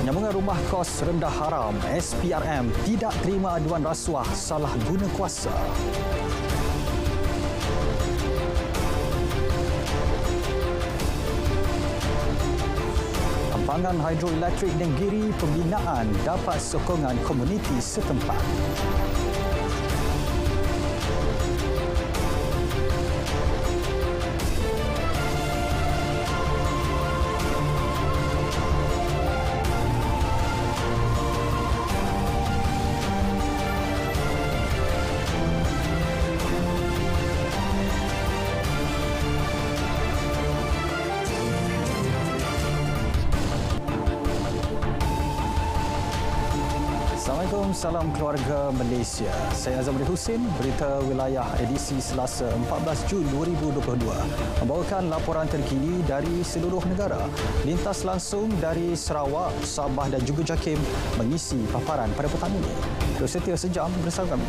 Penyambungan rumah kos rendah haram, SPRM tidak terima aduan rasuah salah guna kuasa. Kampangan hidroelektrik Nenggiri pembinaan dapat sokongan komuniti setempat. Assalamualaikum, salam keluarga Malaysia. Saya Azamudin Husin, berita wilayah edisi Selasa 14 Jun 2022. Membawakan laporan terkini dari seluruh negara. Lintas langsung dari Sarawak, Sabah dan juga JAKIM mengisi paparan pada petang ini. Terus setia sejam bersama kami.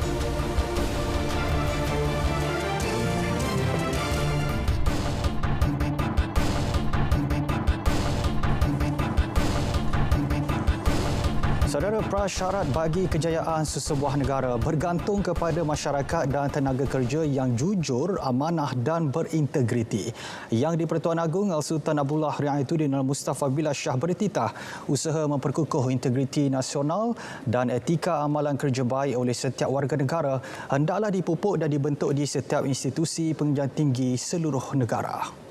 Saudara, prasyarat bagi kejayaan sesebuah negara bergantung kepada masyarakat dan tenaga kerja yang jujur, amanah dan berintegriti. Yang di-Pertuan Agong Al-Sultan Abdullah Riayatuddin Al-Mustafa Billah Shah bertitah usaha memperkukuh integriti nasional dan etika amalan kerja baik oleh setiap warga negara hendaklah dipupuk dan dibentuk di setiap institusi pengajian tinggi seluruh negara.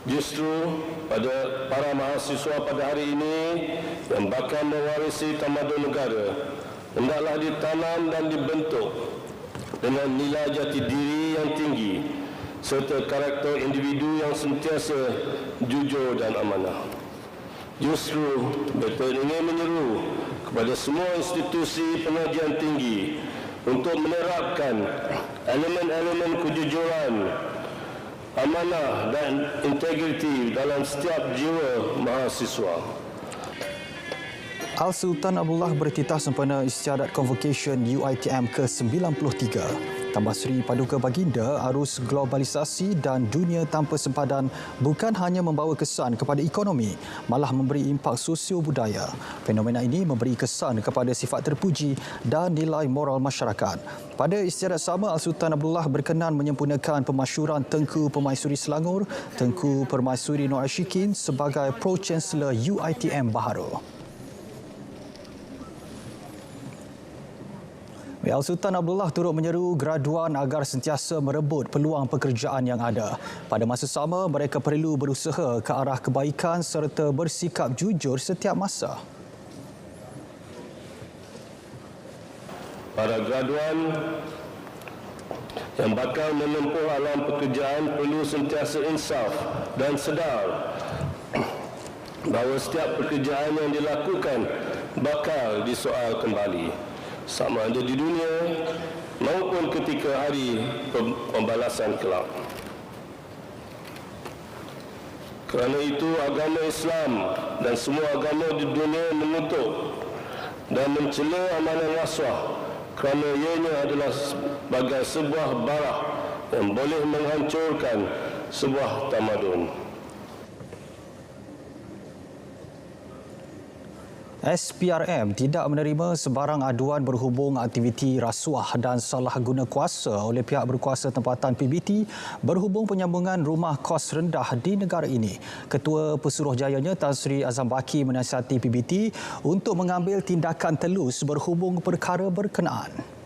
Justru pada para mahasiswa pada hari ini yang bakal mewarisi tamadun negara hendaklah ditanam dan dibentuk dengan nilai jati diri yang tinggi serta karakter individu yang sentiasa jujur dan amanah. Justru mereka ingin menyeru kepada semua institusi pengajian tinggi untuk menerapkan elemen-elemen kejujuran, amanah dan integriti dalam setiap jiwa mahasiswa. Al-Sultan Abdullah bertitah sempena istiadat Convocation UiTM ke-93. Tambah Seri Paduka Baginda, arus globalisasi dan dunia tanpa sempadan bukan hanya membawa kesan kepada ekonomi, malah memberi impak sosio-budaya. Fenomena ini memberi kesan kepada sifat terpuji dan nilai moral masyarakat. Pada istiadat sama, Al-Sultan Abdullah berkenan menyempurnakan pemasyuran Tengku Permaisuri Selangor, Tengku Permaisuri Nur Ashikin sebagai Pro-Chancellor UiTM baharu. Al-Sultan Abdullah turut menyeru graduan agar sentiasa merebut peluang pekerjaan yang ada. Pada masa sama, mereka perlu berusaha ke arah kebaikan serta bersikap jujur setiap masa. Para graduan yang bakal menempuh alam pekerjaan perlu sentiasa insaf dan sedar bahawa setiap pekerjaan yang dilakukan bakal disoal kembali, sama ada di dunia maupun ketika hari pembalasan kelak. Kerana itu agama Islam dan semua agama di dunia mengutuk dan mencela amalan rasuah kerana ianya adalah sebagai sebuah bara yang boleh menghancurkan sebuah tamadun. SPRM tidak menerima sebarang aduan berhubung aktiviti rasuah dan salah guna kuasa oleh pihak berkuasa tempatan PBT berhubung penyambungan rumah kos rendah di negara ini. Ketua Pesuruhjayanya Tan Sri Azam Baki menasihati PBT untuk mengambil tindakan telus berhubung perkara berkenaan.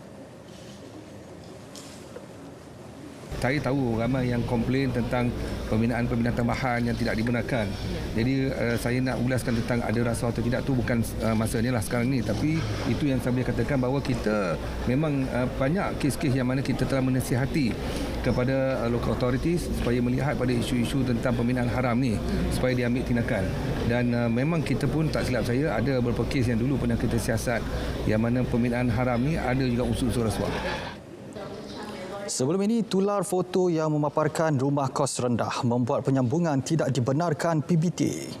Saya tahu ramai yang komplain tentang pembinaan-pembinaan tambahan yang tidak dibenarkan. Jadi saya nak ulaskan tentang ada rasuah atau tidak tu bukan masanya lah sekarang ni, tapi itu yang saya boleh katakan bahawa kita memang banyak kes-kes yang mana kita telah menasihati kepada local authorities supaya melihat pada isu-isu tentang pembinaan haram ni supaya diambil tindakan. Dan memang kita pun tak silap saya ada beberapa kes yang dulu pernah kita siasat yang mana pembinaan haram ni ada juga unsur-unsur rasuah. Sebelum ini, tular foto yang memaparkan rumah kos rendah membuat penyambungan tidak dibenarkan PBT.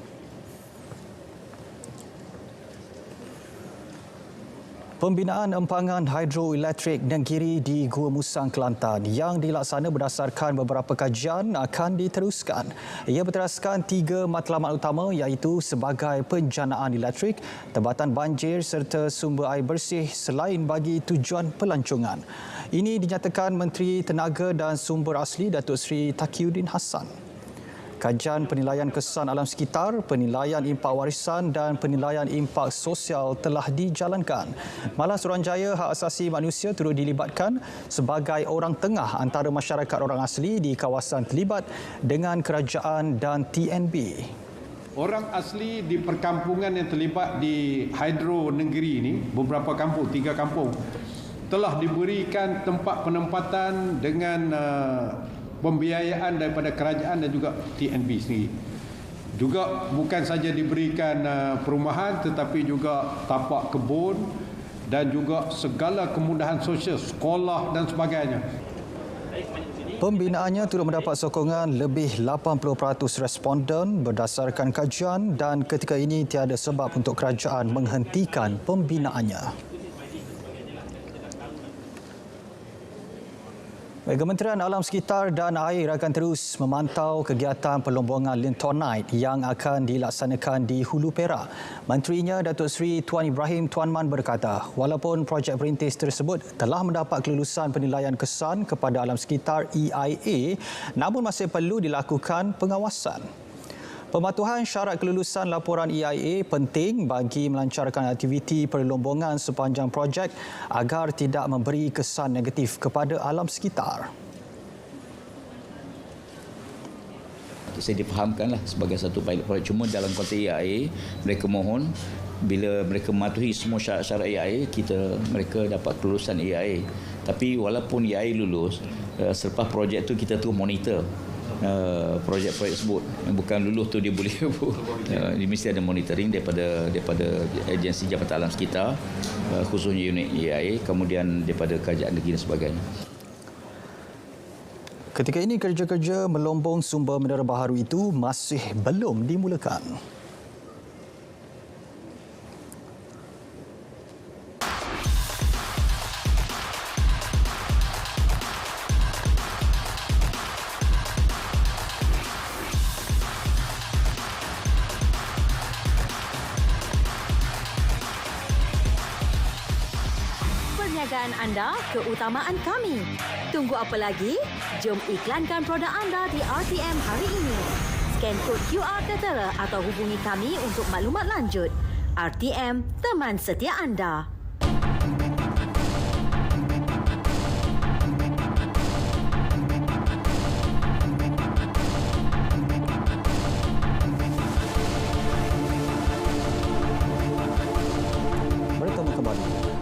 Pembinaan empangan hidroelektrik negeri di Gua Musang, Kelantan yang dilaksana berdasarkan beberapa kajian akan diteruskan. Ia berteraskan 3 matlamat utama iaitu sebagai penjanaan elektrik, tempatan banjir serta sumber air bersih selain bagi tujuan pelancongan. Ini dinyatakan Menteri Tenaga dan Sumber Asli Datuk Seri Taqiyuddin Hassan. Kajian penilaian kesan alam sekitar, penilaian impak warisan dan penilaian impak sosial telah dijalankan. Malah Suruhanjaya Hak Asasi Manusia turut dilibatkan sebagai orang tengah antara masyarakat orang asli di kawasan terlibat dengan kerajaan dan TNB. Orang asli di perkampungan yang terlibat di hidro negeri ini, beberapa kampung, 3 kampung, telah diberikan tempat penempatan dengan pembiayaan daripada kerajaan dan juga TNB sendiri. Juga bukan saja diberikan perumahan tetapi juga tapak kebun dan juga segala kemudahan sosial, sekolah dan sebagainya. Pembinaannya turut mendapat sokongan lebih 80% responden berdasarkan kajian dan ketika ini tiada sebab untuk kerajaan menghentikan pembinaannya. Kementerian Alam Sekitar dan Air akan terus memantau kegiatan perlombongan Lintonite yang akan dilaksanakan di Hulu Perak. Menterinya Datuk Seri Tuan Ibrahim Tuan Man berkata, walaupun projek perintis tersebut telah mendapat kelulusan penilaian kesan kepada alam sekitar EIA, namun masih perlu dilakukan pengawasan. Pematuhan syarat kelulusan laporan EIA penting bagi melancarkan aktiviti perlombongan sepanjang projek agar tidak memberi kesan negatif kepada alam sekitar. Saya difahamkanlah sebagai satu pilot projek. Cuma dalam konteks EIA, mereka mohon bila mereka mematuhi semua syarat-syarat EIA, mereka dapat kelulusan EIA. Tapi walaupun EIA lulus, selepas projek tu kita terus monitor projek-projek tersebut. Bukan lulus tu dia boleh dia mesti ada monitoring daripada agensi Jabatan Alam Sekitar, khususnya unit EIA, kemudian daripada kerajaan negeri dan sebagainya. Ketika ini kerja-kerja melombong sumber mineral baharu itu masih belum dimulakan. Perniagaan anda, keutamaan kami. Tunggu apa lagi? Jom iklankan produk anda di RTM hari ini. Scan kod QR Tertera atau hubungi kami untuk maklumat lanjut. RTM, teman setia anda.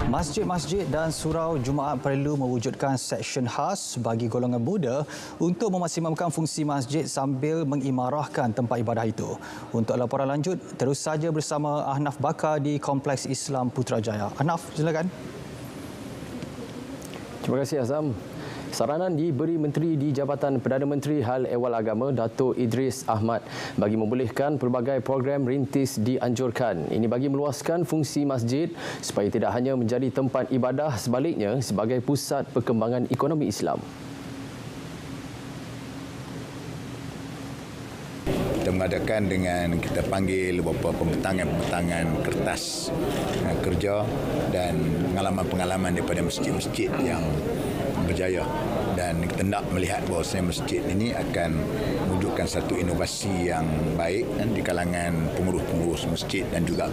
Masjid-masjid dan surau Jumaat perlu mewujudkan seksyen khas bagi golongan muda untuk memaksimumkan fungsi masjid sambil mengimarahkan tempat ibadah itu. Untuk laporan lanjut, terus saja bersama Ahnaf Bakar di Kompleks Islam Putrajaya. Ahnaf, silakan. Terima kasih Azam. Saranan diberi Menteri di Jabatan Perdana Menteri Hal Ehwal Agama Datuk Idris Ahmad bagi membolehkan pelbagai program rintis dianjurkan. Ini bagi meluaskan fungsi masjid supaya tidak hanya menjadi tempat ibadah, sebaliknya sebagai pusat perkembangan ekonomi Islam. Kita mengadakan dengan kita panggil beberapa pembentangan kertas kerja dan pengalaman-pengalaman daripada masjid-masjid yang berjaya, dan kita nak melihat bahawa masjid ini akan mewujudkan satu inovasi yang baik di kalangan pengurus-pengurus masjid dan juga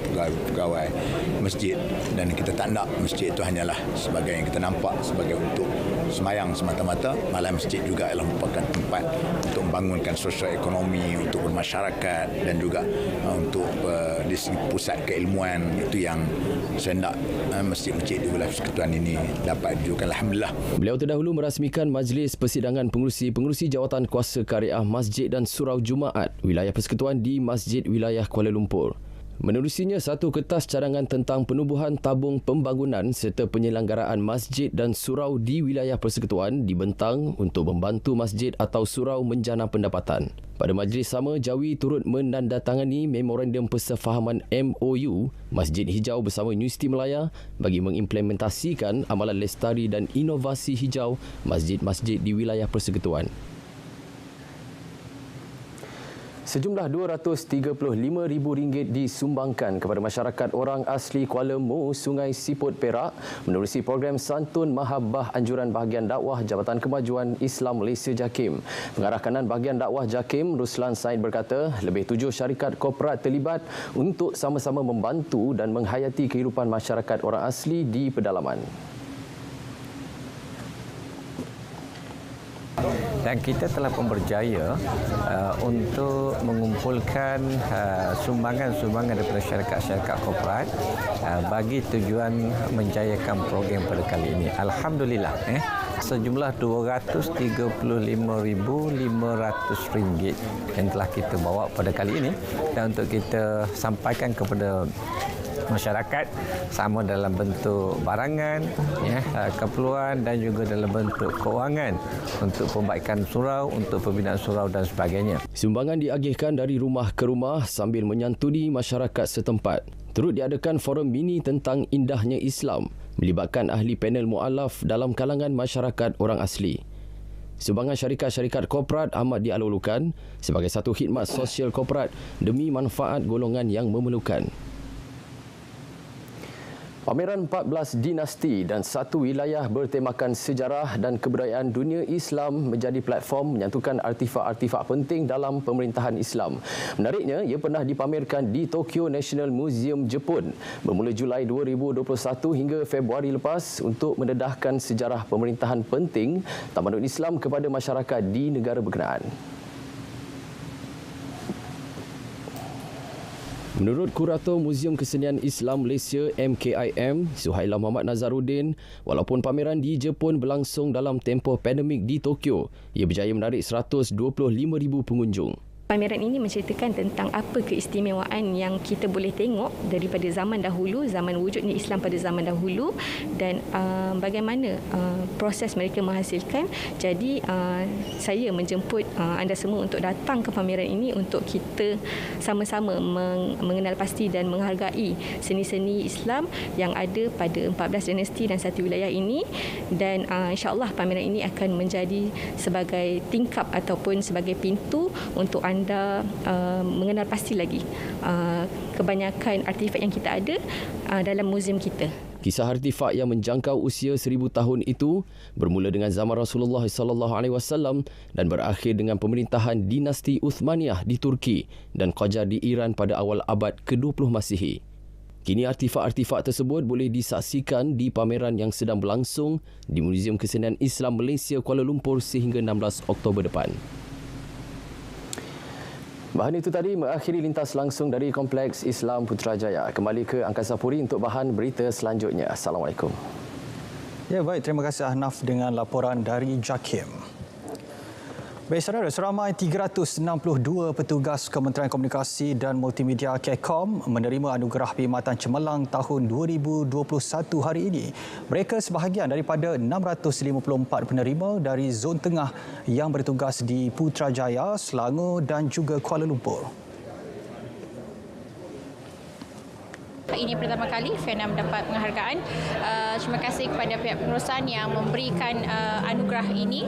pegawai masjid, dan kita tak nak masjid itu hanyalah sebagai yang kita nampak sebagai untuk semayang semata-mata, malah masjid juga adalah merupakan tempat untuk membangunkan sosial ekonomi, untuk bermasyarakat dan juga untuk di segi pusat keilmuan. Itu yang saya nak masjid-masjid di wilayah Persekutuan ini dapat diwujudkan. Alhamdulillah. Beliau terdahulu merasmikan Majlis Persidangan Pengerusi Jawatan Kuasa Kariah Masjid dan Surau Jumaat Wilayah Persekutuan di Masjid Wilayah Kuala Lumpur. Menerusinya, satu kertas cadangan tentang penubuhan tabung pembangunan serta penyelenggaraan masjid dan surau di wilayah persekutuan dibentang untuk membantu masjid atau surau menjana pendapatan. Pada majlis sama, Jawi turut menandatangani Memorandum Persefahaman MOU Masjid Hijau bersama Universiti Melaya bagi mengimplementasikan amalan lestari dan inovasi hijau masjid-masjid di wilayah persekutuan. Sejumlah RM235,000 disumbangkan kepada masyarakat orang asli Kuala Mu, Sungai Siput, Perak menerusi program Santun Mahabbah Anjuran Bahagian Dakwah Jabatan Kemajuan Islam Malaysia JAKIM. Pengarah kanan Bahagian Dakwah JAKIM, Ruslan Said berkata, lebih 7 syarikat korporat terlibat untuk sama-sama membantu dan menghayati kehidupan masyarakat orang asli di pedalaman. Dan kita telah pun berjaya untuk mengumpulkan sumbangan-sumbangan daripada syarikat-syarikat korporat bagi tujuan menjayakan program pada kali ini. Alhamdulillah, sejumlah RM235,500 yang telah kita bawa pada kali ini dan untuk kita sampaikan kepada masyarakat sama dalam bentuk barangan, keperluan dan juga dalam bentuk kewangan untuk pembaikan surau, untuk pembinaan surau dan sebagainya. Sumbangan diagihkan dari rumah ke rumah sambil menyantuni masyarakat setempat. Turut diadakan forum mini tentang indahnya Islam, melibatkan ahli panel mu'alaf dalam kalangan masyarakat orang asli. Sumbangan syarikat-syarikat korporat amat dialulukan sebagai satu khidmat sosial korporat demi manfaat golongan yang memerlukan. Pameran 14 dinasti dan satu wilayah bertemakan sejarah dan kebudayaan dunia Islam menjadi platform menyatukan artifak-artifak penting dalam pemerintahan Islam. Menariknya, ia pernah dipamerkan di Tokyo National Museum, Jepun bermula Julai 2021 hingga Februari lepas untuk mendedahkan sejarah pemerintahan penting tamadun Islam kepada masyarakat di negara berkenaan. Menurut Kurator Muzium Kesenian Islam Malaysia MKIM, Suhaila Muhammad Nazaruddin, walaupun pameran di Jepun berlangsung dalam tempoh pandemik di Tokyo, ia berjaya menarik 125,000 pengunjung. Pameran ini menceritakan tentang apa keistimewaan yang kita boleh tengok daripada zaman dahulu, zaman wujudnya Islam pada zaman dahulu dan bagaimana proses mereka menghasilkan. Jadi saya menjemput anda semua untuk datang ke pameran ini untuk kita sama-sama mengenal pasti dan menghargai seni-seni Islam yang ada pada 14 dinasti dan satu wilayah ini, dan insya-Allah pameran ini akan menjadi sebagai tingkap ataupun sebagai pintu untuk anda mengenal pasti lagi kebanyakan artifak yang kita ada dalam muzium kita. Kisah artifak yang menjangkau usia 1000 tahun itu bermula dengan zaman Rasulullah SAW dan berakhir dengan pemerintahan dinasti Uthmaniyah di Turki dan Qajar di Iran pada awal abad ke-20 Masihi. Kini artifak-artifak tersebut boleh disaksikan di pameran yang sedang berlangsung di Muzium Kesenian Islam Malaysia Kuala Lumpur sehingga 16 Oktober depan. Bahan itu tadi mengakhiri lintas langsung dari Kompleks Islam Putrajaya. Kembali ke Angkasa Puri untuk bahan berita selanjutnya. Assalamualaikum. Ya, baik. Terima kasih Ahnaf dengan laporan dari JAKIM. Baik, saudara, seramai 362 petugas Kementerian Komunikasi dan Multimedia KEKOM menerima anugerah perkhidmatan cemerlang tahun 2021 hari ini. Mereka sebahagian daripada 654 penerima dari zon tengah yang bertugas di Putrajaya, Selangor dan juga Kuala Lumpur. Ini pertama kali Fiona mendapat penghargaan. Terima kasih kepada pihak pengurusan yang memberikan anugerah ini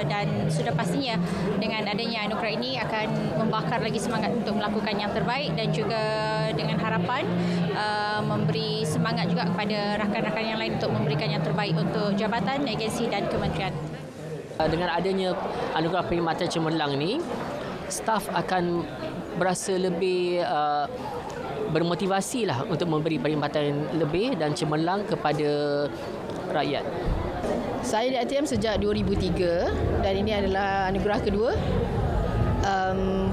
dan sudah pastinya dengan adanya anugerah ini akan membakar lagi semangat untuk melakukan yang terbaik dan juga dengan harapan memberi semangat juga kepada rakan-rakan yang lain untuk memberikan yang terbaik untuk jabatan, agensi dan kementerian. Dengan adanya anugerah perkhidmatan cemerlang ini, staf akan berasa lebih bermotivasi lah untuk memberi perkhidmatan lebih dan cemerlang kepada rakyat. Saya di RTM sejak 2003 dan ini adalah anugerah kedua.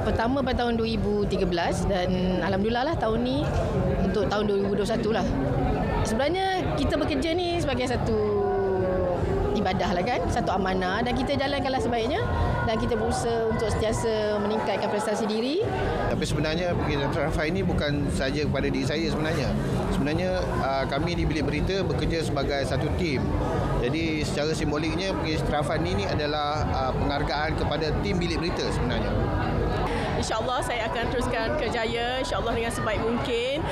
Pertama pada tahun 2013 dan alhamdulillah lah tahun ni untuk tahun 2021 lah. Sebenarnya kita bekerja ni sebagai satu ibadah lah kan, satu amanah dan kita jalankanlah sebaiknya dan kita berusaha untuk sentiasa meningkatkan prestasi diri. Tapi sebenarnya Trafai ini bukan saja kepada diri saya sebenarnya. Sebenarnya kami di Bilik Berita bekerja sebagai satu tim. Jadi secara simboliknya Trafai ini adalah penghargaan kepada tim Bilik Berita sebenarnya. InsyaAllah saya akan teruskan kerjaya, insyaAllah dengan sebaik mungkin,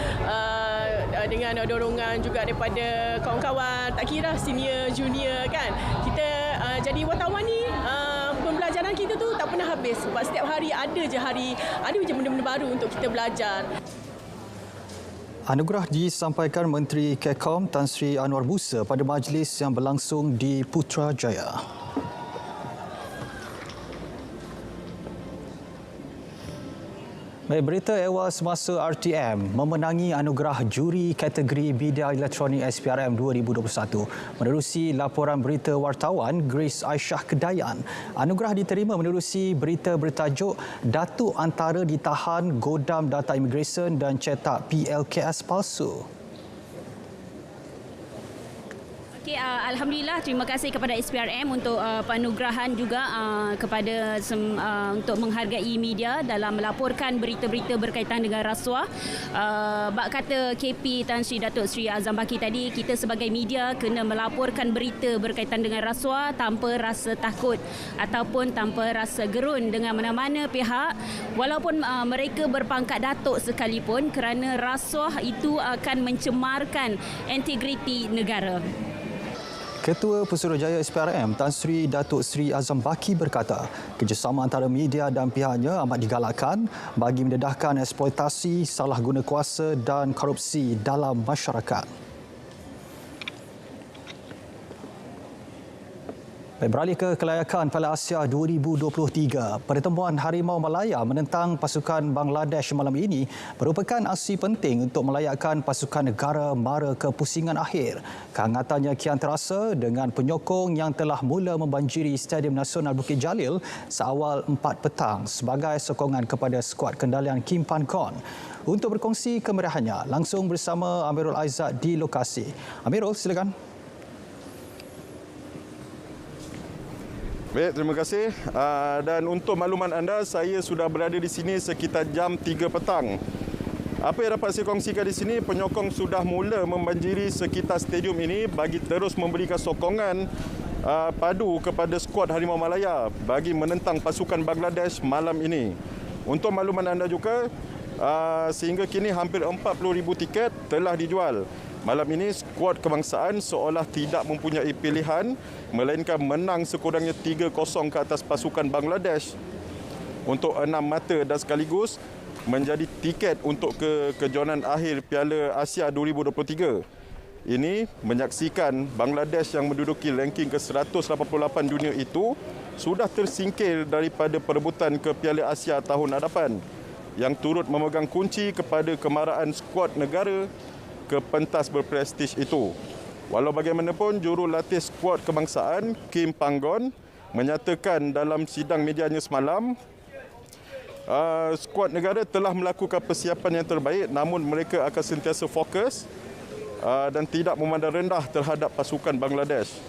dengan dorongan juga daripada kawan-kawan, tak kira senior, junior kan. Kita jadi wartawan ni, pembelajaran kita tu tak pernah habis. Sebab setiap hari ada je benda-benda baru untuk kita belajar. Anugerah disampaikan Menteri Kekom Tan Sri Anwar Musa pada majlis yang berlangsung di Putrajaya. Baik, berita ehwal semasa RTM memenangi anugerah juri kategori Media Elektronik SPRM 2021. Menerusi laporan berita wartawan Grace Aisyah Kedayan, anugerah diterima menerusi berita bertajuk Datuk Antara ditahan godam data imigresen dan cetak PLKS palsu. Alhamdulillah, terima kasih kepada SPRM untuk penganugerahan juga kepada untuk menghargai media dalam melaporkan berita-berita berkaitan dengan rasuah. Bak kata KP Tan Sri Datuk Sri Azam Baki tadi, kita sebagai media kena melaporkan berita berkaitan dengan rasuah tanpa rasa takut ataupun tanpa rasa gerun dengan mana-mana pihak, walaupun mereka berpangkat datuk sekalipun, kerana rasuah itu akan mencemarkan integriti negara. Ketua Pesuruhjaya SPRM Tan Sri Datuk Sri Azam Baki berkata, kerjasama antara media dan pihaknya amat digalakkan bagi mendedahkan eksploitasi, salah guna kuasa dan korupsi dalam masyarakat. Beralih ke kelayakan Piala Asia 2023, pertemuan Harimau Malaya menentang pasukan Bangladesh malam ini merupakan aksi penting untuk melayakkan pasukan negara mara ke pusingan akhir. Kehangatannya kian terasa dengan penyokong yang telah mula membanjiri Stadium Nasional Bukit Jalil seawal 4 petang sebagai sokongan kepada skuad kendalian Kim Pan Gon. Untuk berkongsi kemeriahannya, langsung bersama Amirul Aizat di lokasi. Amirul, silakan. Baik, terima kasih. Dan untuk makluman anda, saya sudah berada di sini sekitar jam 3 petang. Apa yang dapat saya kongsikan di sini, penyokong sudah mula membanjiri sekitar stadium ini bagi terus memberikan sokongan padu kepada skuad Harimau Malaya bagi menentang pasukan Bangladesh malam ini. Untuk makluman anda juga, sehingga kini hampir 40,000 tiket telah dijual. Malam ini skuad kebangsaan seolah tidak mempunyai pilihan melainkan menang sekurangnya 3-0 ke atas pasukan Bangladesh untuk 6 mata dan sekaligus menjadi tiket untuk kejohanan akhir Piala Asia 2023. Ini menyaksikan Bangladesh yang menduduki ranking ke-188 dunia itu sudah tersingkir daripada perebutan ke Piala Asia tahun hadapan yang turut memegang kunci kepada kemarahan skuad negara ke pentas berprestij itu. Walau bagaimanapun, jurulatih skuad kebangsaan Kim Pan Gon menyatakan dalam sidang medianya semalam, skuad negara telah melakukan persiapan yang terbaik, namun mereka akan sentiasa fokus dan tidak memandang rendah terhadap pasukan Bangladesh.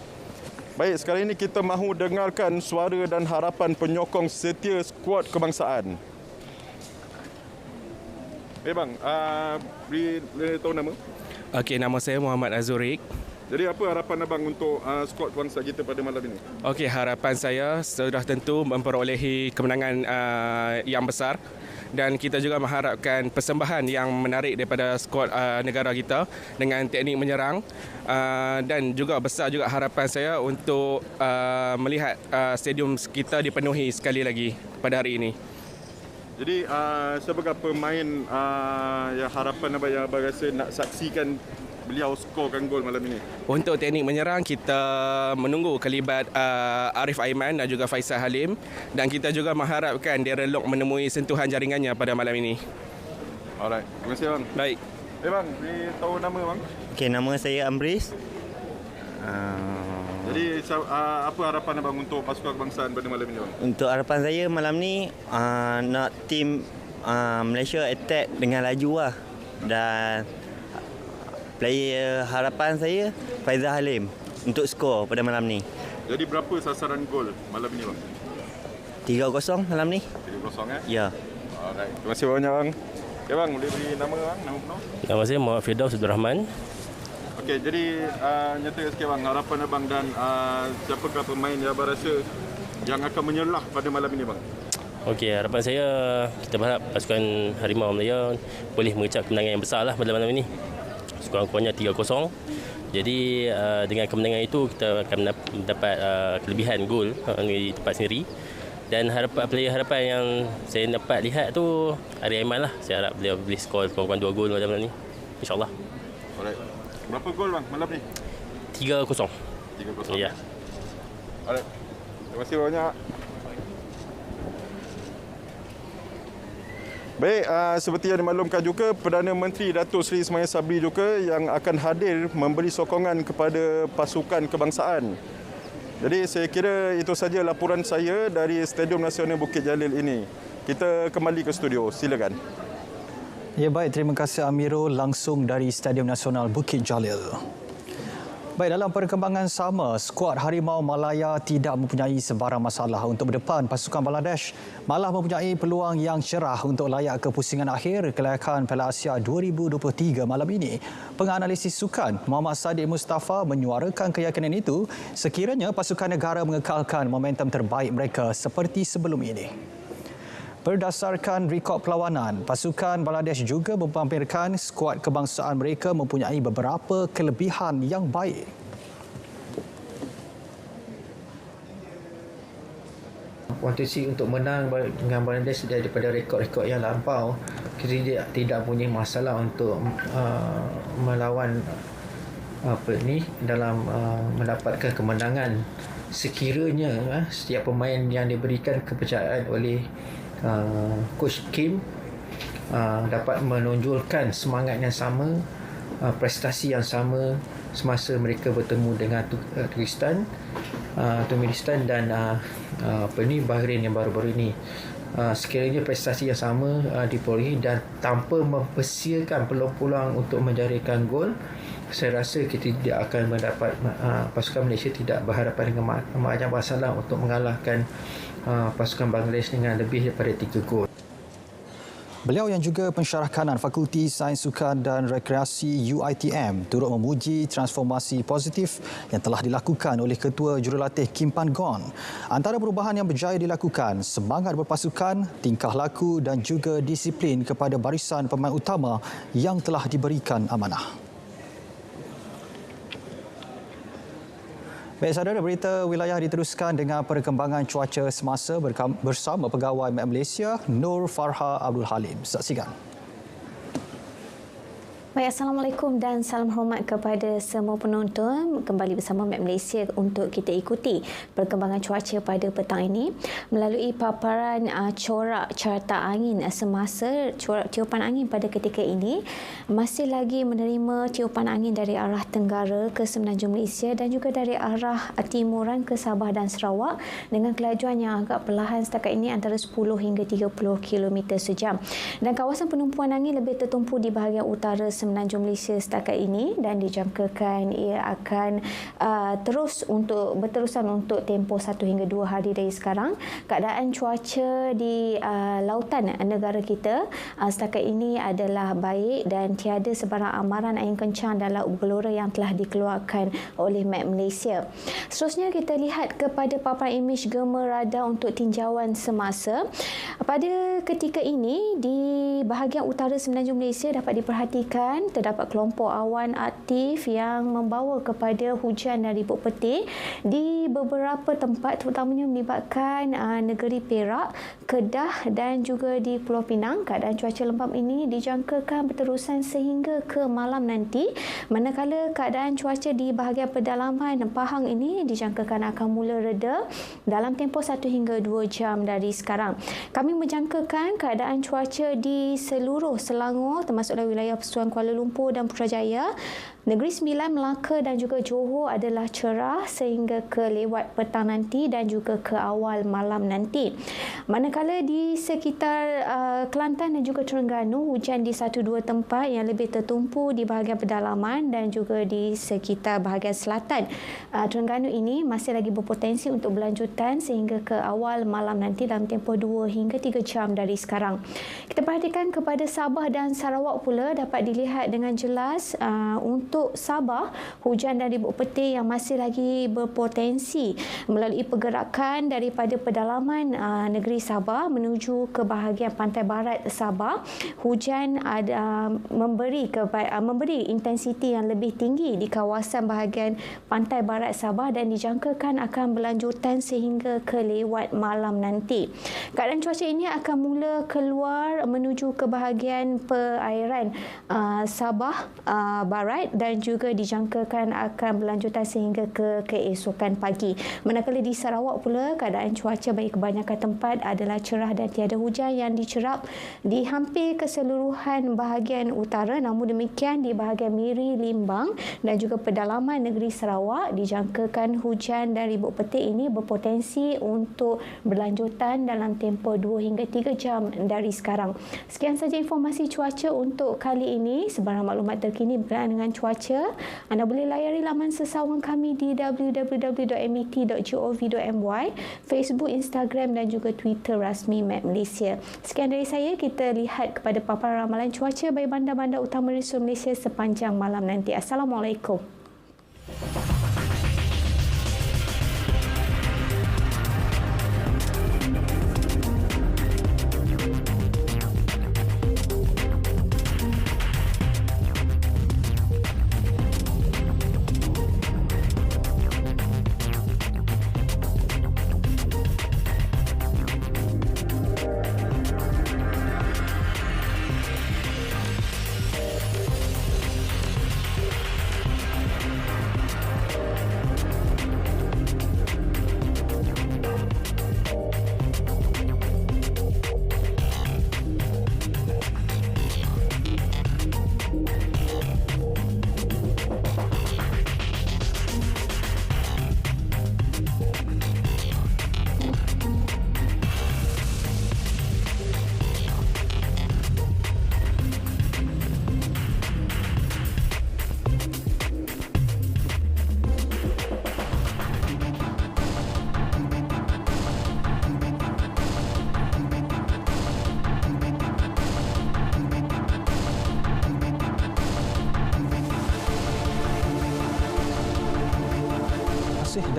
Baik, sekarang ini kita mahu dengarkan suara dan harapan penyokong setia skuad kebangsaan. Bang, beritahu nama. Okey, nama saya Muhammad Azurik. Jadi apa harapan abang untuk skuad kebangsaan kita pada malam ini? Okey, harapan saya sudah tentu memperolehi kemenangan yang besar, dan kita juga mengharapkan persembahan yang menarik daripada skuad negara kita dengan teknik menyerang, dan juga besar juga harapan saya untuk melihat stadium kita dipenuhi sekali lagi pada hari ini. Jadi sebagai pemain, harapan abang rasa nak saksikan beliau skorkan gol malam ini? Untuk teknik menyerang, kita menunggu kelibat Arif Aiman dan juga Faisal Halim, dan kita juga mengharapkan Darren Lock menemui sentuhan jaringannya pada malam ini. Alright, terima kasih bang. Baik. Bang, beritahu nama bang. Okey, nama saya Amris. Jadi apa harapan abang untuk pasukan kebangsaan pada malam ini bang? Untuk harapan saya malam ni nak tim Malaysia attack dengan laju lah. Dan player harapan saya Faizal Halim untuk skor pada malam ni. Jadi berapa sasaran gol malam ini bang? 3-0 malam ni. 3-0 Ya. Alright. Terima kasih banyak bang. Okay bang, boleh beri nama bang, nama penuh? Nama saya Muhammad Firdaus Abdul Rahman. Okey, jadi nyatakan sikit bang, harapan abang dan siapakah pemain yang abang rasa yang akan menyelah pada malam ini bang? Okey, harapan saya kita berharap pasukan Harimau Malaya boleh mengecap kemenangan yang besar lah pada malam ini. Sekurang-kurangnya 3-0. Jadi dengan kemenangan itu kita akan mendapat kelebihan gol di tempat sendiri. Dan harapan yang saya dapat lihat tu Ari Aiman lah. Saya harap beliau boleh skor kurang-kurang 2 gol pada malam ni. InsyaAllah. Alright. Berapa gol bang malam ni? 3-0. 3-0. Ya. Alright. Terima kasih banyak. Baik, seperti yang dimaklumkan juga, Perdana Menteri Datuk Seri Ismail Sabri juga yang akan hadir memberi sokongan kepada pasukan kebangsaan. Jadi saya kira itu saja laporan saya dari Stadium Nasional Bukit Jalil ini. Kita kembali ke studio, silakan. Ya baik, terima kasih Amirul langsung dari Stadium Nasional Bukit Jalil. Baik, dalam perkembangan sama, skuad Harimau Malaya tidak mempunyai sebarang masalah untuk berdepan pasukan Bangladesh, malah mempunyai peluang yang cerah untuk layak ke pusingan akhir kelayakan Piala Asia 2023 malam ini. Penganalisis sukan Muhammad Sadiq Mustafa menyuarakan keyakinan itu sekiranya pasukan negara mengekalkan momentum terbaik mereka seperti sebelum ini. Berdasarkan rekod perlawanan, pasukan Bangladesh juga memamerkan skuad kebangsaan mereka mempunyai beberapa kelebihan yang baik. Potensi untuk menang dengan Bangladesh daripada rekod-rekod yang lampau, kita tidak punya masalah untuk melawan dalam mendapatkan kemenangan sekiranya setiap pemain yang diberikan kepercayaan oleh Coach Kim dapat menonjolkan semangat yang sama, prestasi yang sama semasa mereka bertemu dengan Turkmenistan dan Bahrain yang baru-baru ini. Sekiranya prestasi yang sama diperolehi dan tanpa mempersiakan peluang-peluang untuk menjarikan gol, saya rasa kita tidak akan mendapat pasukan Malaysia tidak berhadapan dengan banyak masalah untuk mengalahkan pasukan Bangladesh dengan lebih daripada 3 gol. Beliau yang juga pensyarah kanan Fakulti Sains Sukan dan Rekreasi UiTM turut memuji transformasi positif yang telah dilakukan oleh Ketua Jurulatih Kim Pan Gon. Antara perubahan yang berjaya dilakukan, semangat berpasukan, tingkah laku dan juga disiplin kepada barisan pemain utama yang telah diberikan amanah. Baik saudara, berita wilayah diteruskan dengan perkembangan cuaca semasa bersama Pegawai Met Malaysia Nur Farha Abdul Halim. Saksikan. Baik, Assalamualaikum dan salam hormat kepada semua penonton. Kembali bersama Met Malaysia untuk kita ikuti perkembangan cuaca pada petang ini melalui paparan corak carta angin semasa. Corak tiupan angin pada ketika ini masih lagi menerima tiupan angin dari arah tenggara ke semenanjung Malaysia dan juga dari arah timuran ke Sabah dan Sarawak dengan kelajuan yang agak perlahan setakat ini antara 10 hingga 30 km sejam. Dan kawasan penumpuan angin lebih tertumpu di bahagian utara semenanjung Malaysia setakat ini dan dijangkakan ia akan berterusan untuk tempoh 1 hingga 2 hari dari sekarang. Keadaan cuaca di lautan negara kita setakat ini adalah baik dan tiada sebarang amaran angin kencang dan laut bergelora yang telah dikeluarkan oleh Met Malaysia. Seterusnya kita lihat kepada paparan imej gema radar untuk tinjauan semasa. Pada ketika ini di bahagian utara semenanjung Malaysia dapat diperhatikan terdapat kelompok awan aktif yang membawa kepada hujan dan ribut petir di beberapa tempat terutamanya melibatkan negeri Perak, Kedah dan juga di Pulau Pinang. Keadaan cuaca lembap ini dijangkakan berterusan sehingga ke malam nanti, manakala keadaan cuaca di bahagian pedalaman Pahang ini dijangkakan akan mula reda dalam tempoh 1 hingga 2 jam dari sekarang. Kami menjangkakan keadaan cuaca di seluruh Selangor termasuklah wilayah Persuan Kuala Lumpur dan Putrajaya Negeri Sembilan, Melaka dan juga Johor adalah cerah sehingga ke lewat petang nanti dan juga ke awal malam nanti. Manakala di sekitar Kelantan dan juga Terengganu, hujan di 1-2 tempat yang lebih tertumpu di bahagian pedalaman dan juga di sekitar bahagian selatan. Terengganu ini masih lagi berpotensi untuk berlanjutan sehingga ke awal malam nanti dalam tempoh 2 hingga 3 jam dari sekarang. Kita perhatikan kepada Sabah dan Sarawak pula dapat dilihat dengan jelas untuk Sabah, hujan dan ribut petir yang masih lagi berpotensi melalui pergerakan daripada pedalaman negeri Sabah menuju ke bahagian pantai barat Sabah. Hujan memberi intensiti yang lebih tinggi di kawasan bahagian pantai barat Sabah dan dijangkakan akan berlanjutan sehingga ke lewat malam nanti. Keadaan cuaca ini akan mula keluar menuju ke bahagian perairan Sabah Barat dan juga dijangkakan akan berlanjutan sehingga ke keesokan pagi. Manakala di Sarawak pula, keadaan cuaca bagi kebanyakan tempat adalah cerah dan tiada hujan yang dicerap di hampir keseluruhan bahagian utara. Namun demikian, di bahagian Miri, Limbang dan juga pedalaman negeri Sarawak dijangkakan hujan dan ribut petir ini berpotensi untuk berlanjutan dalam tempoh 2 hingga 3 jam dari sekarang. Sekian saja informasi cuaca untuk kali ini. Sebarang maklumat terkini berkenaan dengan cuaca, anda boleh layari laman sesawang kami di www.met.gov.my, Facebook, Instagram dan juga Twitter rasmi Met Malaysia. Sekian dari saya, kita lihat kepada paparan ramalan cuaca bagi bandar-bandar utama di seluruh Malaysia sepanjang malam nanti. Assalamualaikum.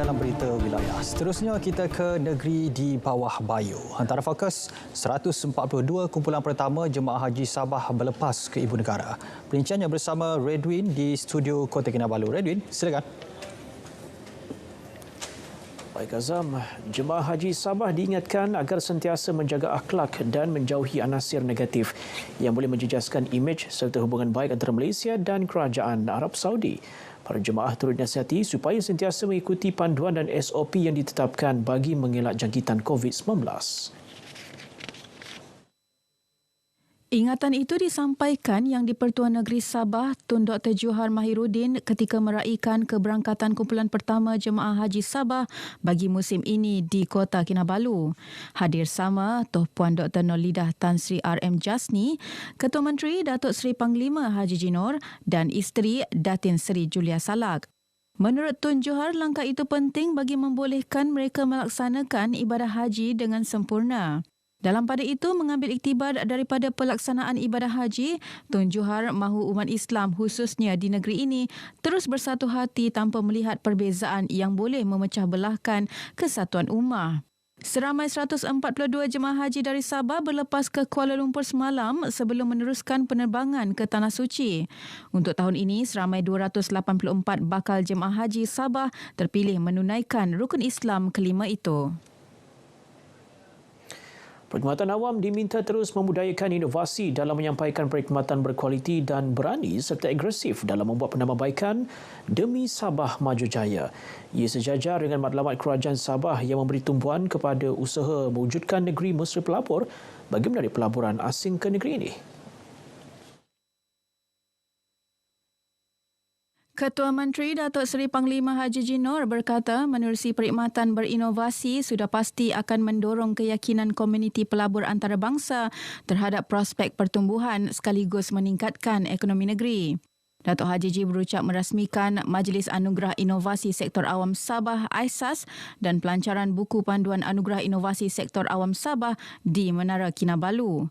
Dalam berita wilayah. Seterusnya kita ke negeri di bawah Bayu. Antara fokus 142 kumpulan pertama jemaah haji Sabah berlepas ke ibu negara. Perinciannya bersama Redwin di studio Kota Kinabalu. Redwin, silakan. Baik Azam, jemaah haji Sabah diingatkan agar sentiasa menjaga akhlak dan menjauhi anasir negatif yang boleh menjejaskan imej serta hubungan baik antara Malaysia dan Kerajaan Arab Saudi. Para jemaah turut dinasihati supaya sentiasa mengikuti panduan dan SOP yang ditetapkan bagi mengelak jangkitan COVID-19. Ingatan itu disampaikan Yang di-Pertuan Negeri Sabah Tun Dr. Johar Mahiruddin ketika meraihkan keberangkatan kumpulan pertama jemaah haji Sabah bagi musim ini di Kota Kinabalu. Hadir sama Tuan Puan Dr. Nolidah Tan Sri RM Jasni, Ketua Menteri Datuk Seri Panglima Haji Jinor dan isteri Datin Seri Julia Salak. Menurut Tun Johar, langkah itu penting bagi membolehkan mereka melaksanakan ibadah haji dengan sempurna. Dalam pada itu, mengambil iktibar daripada pelaksanaan ibadah haji, Tun Johar mahu umat Islam khususnya di negeri ini terus bersatu hati tanpa melihat perbezaan yang boleh memecah belahkan kesatuan ummah. Seramai 142 jemaah haji dari Sabah berlepas ke Kuala Lumpur semalam sebelum meneruskan penerbangan ke Tanah Suci. Untuk tahun ini, seramai 284 bakal jemaah haji Sabah terpilih menunaikan rukun Islam kelima itu. Perkhidmatan awam diminta terus memudayakan inovasi dalam menyampaikan perkhidmatan berkualiti dan berani serta agresif dalam membuat penambahbaikan demi Sabah maju jaya. Ia sejajar dengan matlamat Kerajaan Sabah yang memberi tumpuan kepada usaha mewujudkan negeri mesra pelapor bagi menarik pelaburan asing ke negeri ini. Ketua Menteri Datuk Seri Panglima Haji Jinor berkata menerusi perkhidmatan berinovasi sudah pasti akan mendorong keyakinan komuniti pelabur antarabangsa terhadap prospek pertumbuhan sekaligus meningkatkan ekonomi negeri. Datuk Haji Ji berucap merasmikan Majlis Anugerah Inovasi Sektor Awam Sabah AISAS dan pelancaran buku panduan Anugerah Inovasi Sektor Awam Sabah di Menara Kinabalu.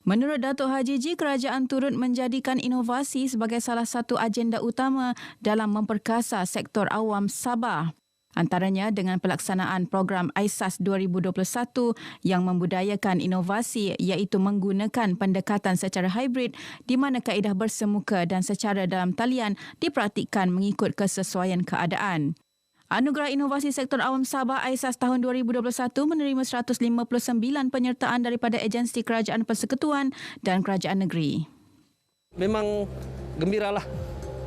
Menurut Datuk Haji Ji, kerajaan turut menjadikan inovasi sebagai salah satu agenda utama dalam memperkasa sektor awam Sabah. Antaranya dengan pelaksanaan program AISAS 2021 yang membudayakan inovasi iaitu menggunakan pendekatan secara hibrid di mana kaedah bersemuka dan secara dalam talian dipraktikkan mengikut kesesuaian keadaan. Anugerah Inovasi Sektor Awam Sabah AISAS tahun 2021 menerima 159 penyertaan daripada agensi kerajaan persekutuan dan kerajaan negeri. Memang gembiralah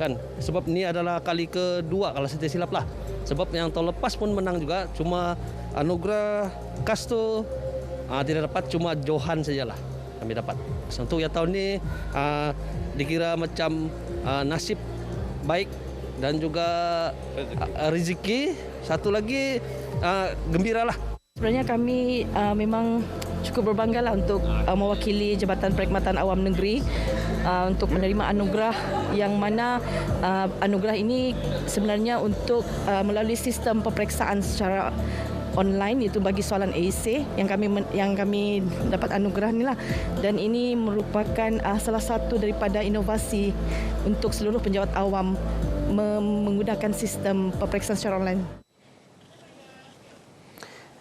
kan, sebab ini adalah kali kedua kalau saya tidak silap lah. Sebab yang tahun lepas pun menang juga, cuma anugerah Kasto tidak dapat, cuma Johan sajalah kami dapat. Untuk yang tahun ini dikira macam nasib baik dan juga rezeki. Satu lagi gembiralah. Sebenarnya kami memang cukup berbanggalah untuk mewakili Jabatan Perkhidmatan Awam Negeri untuk menerima anugerah yang mana anugerah ini sebenarnya untuk melalui sistem peperiksaan secara online, iaitu bagi soalan AEC yang kami dapat anugerah inilah, dan ini merupakan salah satu daripada inovasi untuk seluruh penjawat awam menggunakan sistem peperiksaan secara online.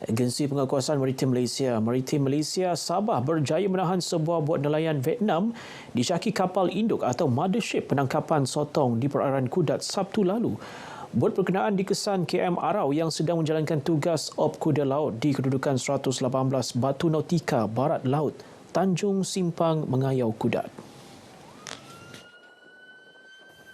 Agensi Penguatkuasaan Maritim Malaysia Sabah berjaya menahan sebuah bot nelayan Vietnam disyaki kapal induk atau mothership penangkapan sotong di perairan Kudat Sabtu lalu. Bot berkenaan dikesan KM Arau yang sedang menjalankan tugas op kuda laut di kedudukan 118 Batu Nautika Barat Laut, Tanjung Simpang, Mengayau, Kudat.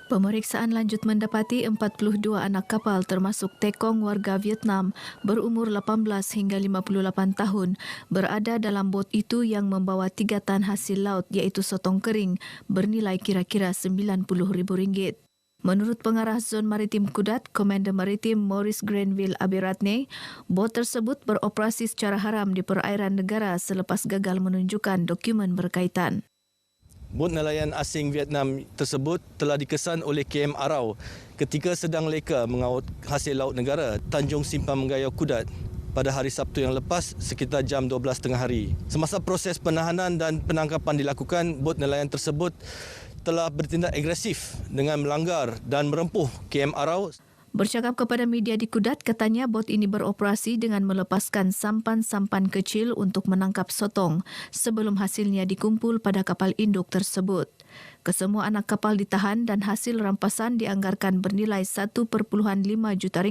Pemeriksaan lanjut mendapati 42 anak kapal termasuk tekong warga Vietnam berumur 18 hingga 58 tahun berada dalam bot itu yang membawa 3 tan hasil laut iaitu sotong kering bernilai kira-kira RM90,000. Menurut Pengarah Zon Maritim Kudat, Komander Maritim Maurice Granville Abiratne, bot tersebut beroperasi secara haram di perairan negara selepas gagal menunjukkan dokumen berkaitan. Bot nelayan asing Vietnam tersebut telah dikesan oleh KM Arau ketika sedang leka mengaut hasil laut negara Tanjung Simpang Mengayau Kudat pada hari Sabtu yang lepas sekitar jam 12 tengah hari. Semasa proses penahanan dan penangkapan dilakukan, bot nelayan tersebut telah bertindak agresif dengan melanggar dan merempuh KM Arau. Bercakap kepada media di Kudat, katanya bot ini beroperasi dengan melepaskan sampan-sampan kecil untuk menangkap sotong sebelum hasilnya dikumpul pada kapal induk tersebut. Kesemua anak kapal ditahan dan hasil rampasan dianggarkan bernilai RM1.5 juta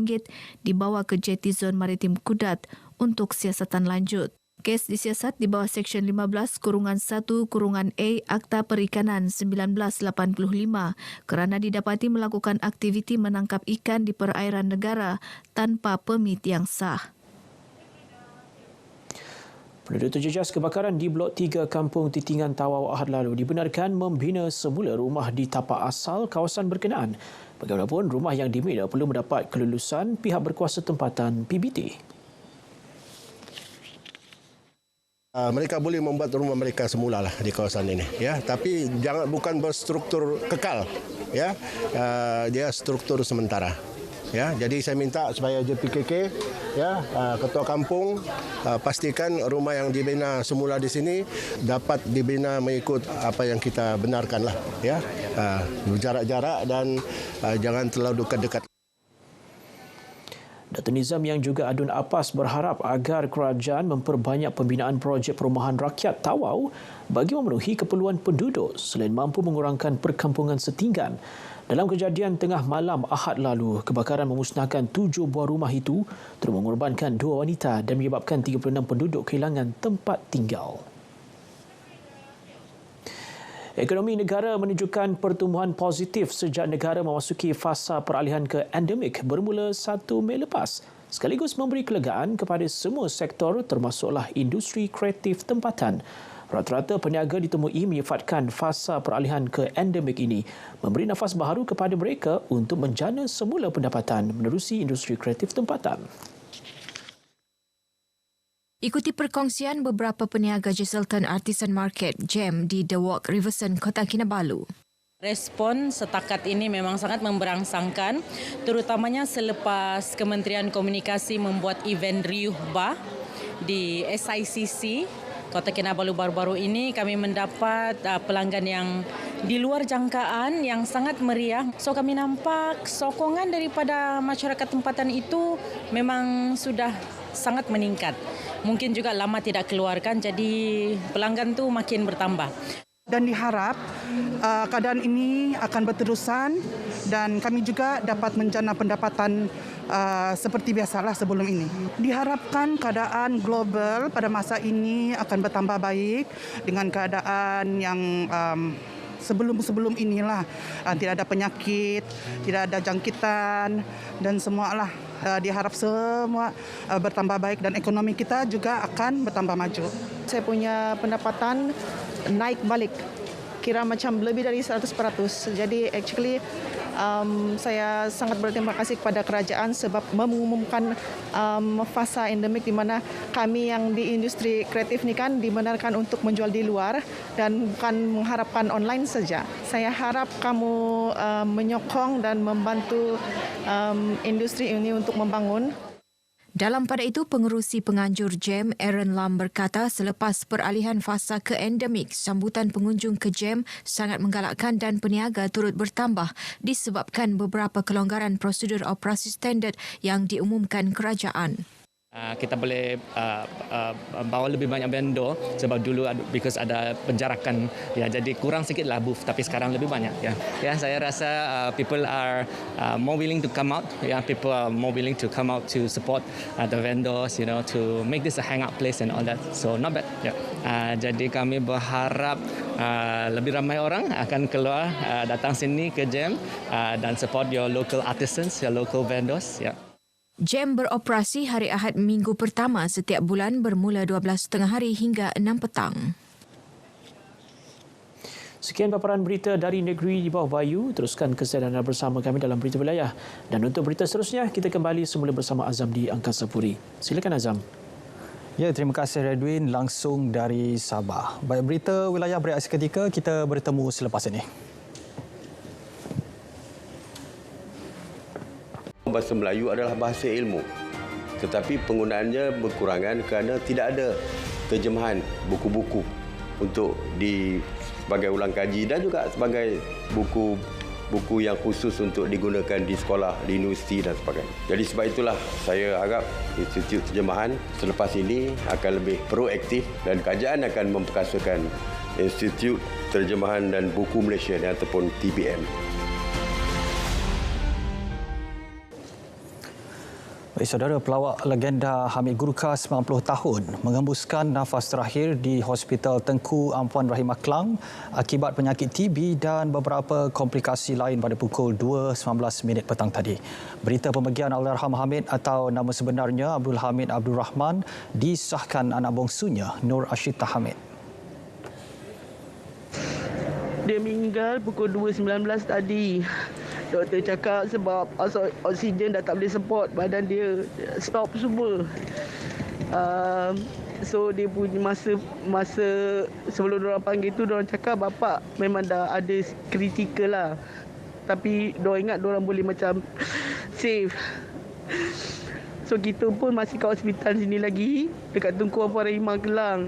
dibawa ke Jetty Zon Maritim Kudat untuk siasatan lanjut. Kes disiasat di bawah Seksyen 15-1-A Akta Perikanan 1985 kerana didapati melakukan aktiviti menangkap ikan di perairan negara tanpa permit yang sah. Penduduk terjejas kebakaran di Blok 3 Kampung Titingan Tawau Ahad lalu dibenarkan membina semula rumah di tapak asal kawasan berkenaan. Bagaimanapun, rumah yang dibina perlu mendapat kelulusan pihak berkuasa tempatan PBT. Mereka boleh membuat rumah mereka semula lah di kawasan ini, ya. Tapi bukan berstruktur kekal, ya. Dia struktur sementara, ya. Jadi saya minta supaya JPKK, ya, ketua kampung pastikan rumah yang dibina semula di sini dapat dibina mengikut apa yang kita benarkan lah, ya. Berjarak-jarak dan jangan terlalu dekat-dekat. Datuk Nizam yang juga adun APAS berharap agar kerajaan memperbanyak pembinaan projek perumahan rakyat Tawau bagi memenuhi keperluan penduduk selain mampu mengurangkan perkampungan setinggan. Dalam kejadian tengah malam Ahad lalu, kebakaran memusnahkan 7 buah rumah itu terus mengorbankan 2 wanita dan menyebabkan 36 penduduk kehilangan tempat tinggal. Ekonomi negara menunjukkan pertumbuhan positif sejak negara memasuki fasa peralihan ke endemik bermula 1 Mei lepas, sekaligus memberi kelegaan kepada semua sektor termasuklah industri kreatif tempatan. Rata-rata peniaga ditemui menyifatkan fasa peralihan ke endemik ini memberi nafas baharu kepada mereka untuk menjana semula pendapatan menerusi industri kreatif tempatan. Ikuti perkongsian beberapa peniaga Jesselton Artisan Market JEM di The Walk Riverson, Kota Kinabalu. Respon setakat ini memang sangat memberangsangkan, terutamanya selepas Kementerian Komunikasi membuat event Riuh Bar di SICC Kota Kinabalu baru-baru ini. Kami mendapat pelanggan yang di luar jangkaan yang sangat meriah. So kami nampak sokongan daripada masyarakat tempatan itu memang sudah sangat meningkat. Mungkin juga lama tidak keluarkan, jadi pelanggan tu makin bertambah. Dan diharap keadaan ini akan berterusan dan kami juga dapat menjana pendapatan seperti biasalah sebelum ini. Diharapkan keadaan global pada masa ini akan bertambah baik dengan keadaan yang sebelum inilah. Tidak ada penyakit, tidak ada jangkitan dan semualah. Diharap semua bertambah baik dan ekonomi kita juga akan bertambah maju. Saya punya pendapatan naik balik, kira macam lebih dari 100%. Jadi actually saya sangat berterima kasih kepada kerajaan sebab mengumumkan fasa endemik di mana kami yang di industri kreatif ni kan dibenarkan untuk menjual di luar dan bukan mengharapkan online saja. Saya harap kamu menyokong dan membantu industri ini untuk membangun. Dalam pada itu, pengerusi penganjur JEM Aaron Lam berkata selepas peralihan fasa ke endemik, sambutan pengunjung ke JEM sangat menggalakkan dan peniaga turut bertambah disebabkan beberapa kelonggaran prosedur operasi standard yang diumumkan kerajaan. Kita boleh bawa lebih banyak vendor sebab dulu because ada penjarakan ya, jadi kurang sikitlah booth tapi sekarang lebih banyak ya. Ya, saya rasa people are more willing to come out, people are more willing to come out to support the vendors, to make this a hangout place and all that. So not bad. Ya. Jadi kami berharap lebih ramai orang akan keluar datang sini ke JEM dan support your local artisans, your local vendors ya. JEM beroperasi hari Ahad minggu pertama setiap bulan bermula 12.30 hari hingga 6 petang. Sekian paparan berita dari negeri di bawah Bayu. Teruskan kesediaan anda bersama kami dalam Berita Wilayah. Dan untuk berita seterusnya, kita kembali semula bersama Azam di Angkasa Puri. Silakan Azam. Ya, terima kasih Redwin langsung dari Sabah. Baik, berita wilayah berehat seketika, kita bertemu selepas ini. Bahasa Melayu adalah bahasa ilmu, tetapi penggunaannya berkurangan kerana tidak ada terjemahan buku-buku untuk sebagai ulang kaji dan juga sebagai buku yang khusus untuk digunakan di sekolah, di universiti dan sebagainya. Jadi sebab itulah saya harap Institut Terjemahan selepas ini akan lebih proaktif dan kerajaan akan memperkasakan Institut Terjemahan dan Buku Malaysia ataupun TBM. Baik, saudara, pelawak legenda Hamid Gurkha 90 tahun mengembuskan nafas terakhir di Hospital Tengku Ampuan Rahimah Klang akibat penyakit TB dan beberapa komplikasi lain pada pukul 2.19 petang tadi. Berita pemergian Allahyarham Hamid atau nama sebenarnya Abdul Hamid Abdul Rahman disahkan anak bongsunya Nur Ashita Hamid. Dia meninggal pukul 2.19 tadi. Doktor cakap sebab oksigen dah tak boleh support badan dia, stop semua. So dia punya masa sebelum diorang panggil tu, diorang cakap bapak memang dah ada kritikal lah. Tapi diorang ingat diorang boleh macam save. So kita pun masih kat hospital sini lagi, dekat Tengku Ampuan Rahimah Kelang.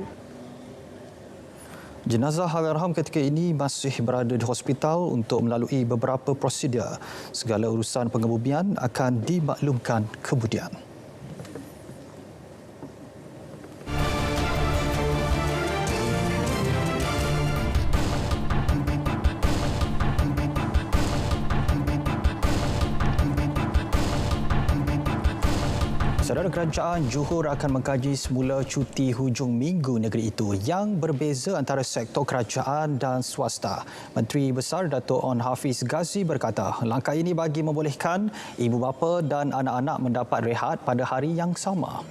Jenazah Allahyarham ketika ini masih berada di hospital untuk melalui beberapa prosedur. Segala urusan pengebumian akan dimaklumkan kemudian. Saudara, kerajaan Johor akan mengkaji semula cuti hujung minggu negeri itu yang berbeza antara sektor kerajaan dan swasta. Menteri Besar Dato' On Hafiz Ghazi berkata, langkah ini bagi membolehkan ibu bapa dan anak-anak mendapat rehat pada hari yang sama.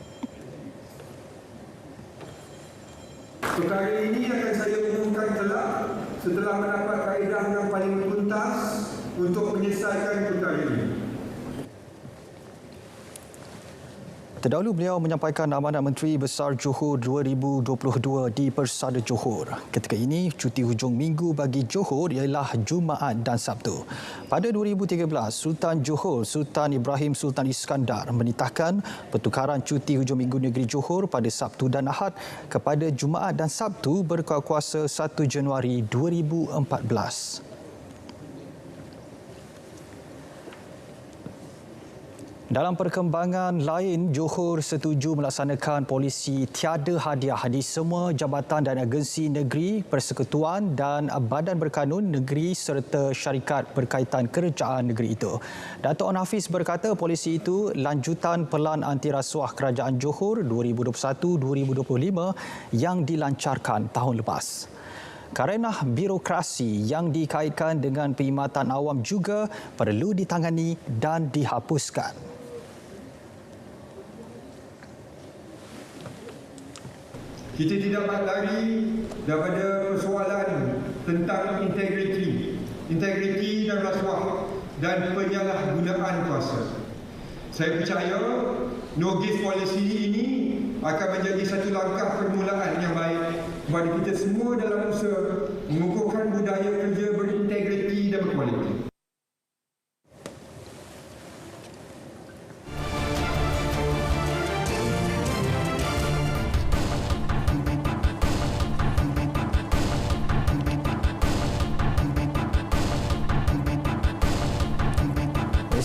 Perkara ini akan saya umumkan kelak setelah mendapat kaedah yang paling tuntas untuk menyelesaikan perkara ini. Terdahulu beliau menyampaikan amanat Menteri Besar Johor 2022 di Persada Johor. Ketika ini, cuti hujung minggu bagi Johor ialah Jumaat dan Sabtu. Pada 2013, Sultan Johor Sultan Ibrahim Sultan Iskandar menitahkan pertukaran cuti hujung minggu negeri Johor pada Sabtu dan Ahad kepada Jumaat dan Sabtu berkuasa 1 Januari 2014. Dalam perkembangan lain, Johor setuju melaksanakan polisi tiada hadiah di semua jabatan dan agensi negeri, persekutuan dan badan berkanun negeri serta syarikat berkaitan kerajaan negeri itu. Dato' Onn Hafiz berkata polisi itu lanjutan Pelan Anti Rasuah Kerajaan Johor 2021-2025 yang dilancarkan tahun lepas. Karenah birokrasi yang dikaitkan dengan perkhidmatan awam juga perlu ditangani dan dihapuskan. Kita tidak dapat lari daripada persoalan tentang integriti dan rasuah dan penyalahgunaan kuasa. Saya percaya no-give policy ini akan menjadi satu langkah permulaan yang baik kepada kita semua dalam usaha mengukuhkan budaya kerja berintegriti dan berkualiti.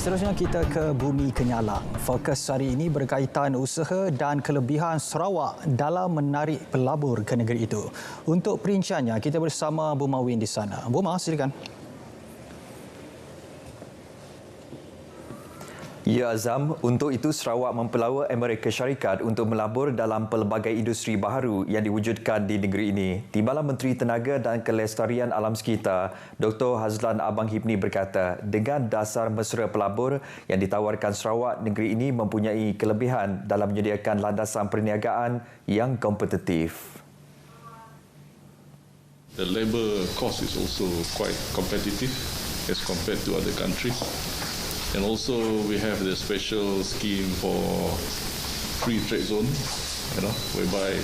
Seterusnya kita ke Bumi Kenyalang. Fokus hari ini berkaitan usaha dan kelebihan Sarawak dalam menarik pelabur ke negeri itu. Untuk perinciannya, kita bersama Buma Win di sana. Buma, silakan. Ya Azam, untuk itu Sarawak mempelawa Amerika Syarikat untuk melabur dalam pelbagai industri baharu yang diwujudkan di negeri ini. Timbalan Menteri Tenaga dan Kelestarian Alam Sekitar, Dr. Hazlan Abang Hibni berkata, dengan dasar mesra pelabur yang ditawarkan Sarawak, negeri ini mempunyai kelebihan dalam menyediakan landasan perniagaan yang kompetitif. The labour cost is also quite competitive as compared to other countries. And also we have the special scheme for free trade zone, whereby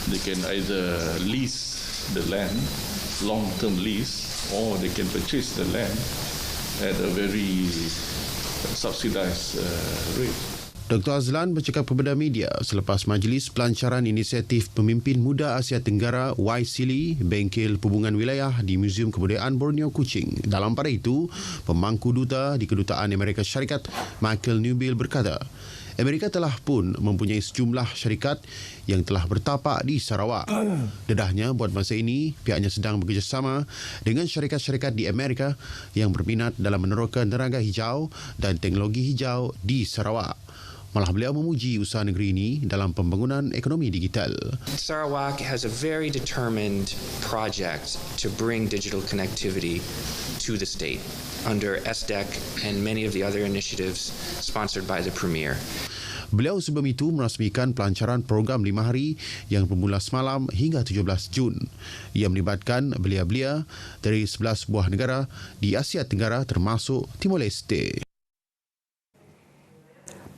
they can either lease the land, long-term lease, or they can purchase the land at a very subsidized rate. Dr. Azlan bercakap kepada media selepas Majlis Pelancaran Inisiatif Pemimpin Muda Asia Tenggara YSILI Bengkel Hubungan Wilayah di Muzium Kebudayaan Borneo Kuching. Dalam pada itu, pemangku duta di Kedutaan Amerika Syarikat Michael Newbill berkata, Amerika telah pun mempunyai sejumlah syarikat yang telah bertapak di Sarawak. Dedahnya, buat masa ini, pihaknya sedang bekerjasama dengan syarikat-syarikat di Amerika yang berminat dalam meneroka neraka hijau dan teknologi hijau di Sarawak. Malah beliau memuji usaha negeri ini dalam pembangunan ekonomi digital. Sarawak has a very determined project to bring digital connectivity to the state under SDEC and many of the other initiatives sponsored by the Premier. Beliau sebelum itu merasmikan pelancaran program 5 hari yang bermula semalam hingga 17 Jun. Ia melibatkan belia-belia dari 11 buah negara di Asia Tenggara termasuk Timor Leste.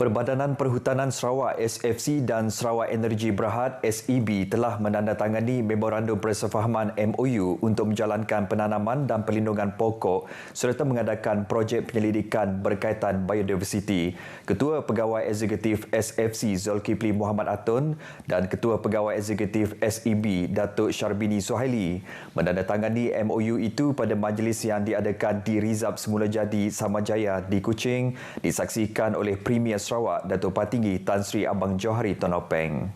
Perbadanan Perhutanan Sarawak SFC dan Sarawak Energi Berhad SEB telah menandatangani Memorandum Persefahaman MOU untuk menjalankan penanaman dan perlindungan pokok serta mengadakan projek penyelidikan berkaitan biodiversiti. Ketua Pegawai Eksekutif SFC Zulkifli Muhammad Atun dan Ketua Pegawai Eksekutif SEB Datuk Syarbini Suhaili menandatangani MOU itu pada majlis yang diadakan di Rizab Semulajadi Samajaya di Kuching, disaksikan oleh Premier Sarawak Datuk Patinggi Tan Sri Abang Johari Tonopeng.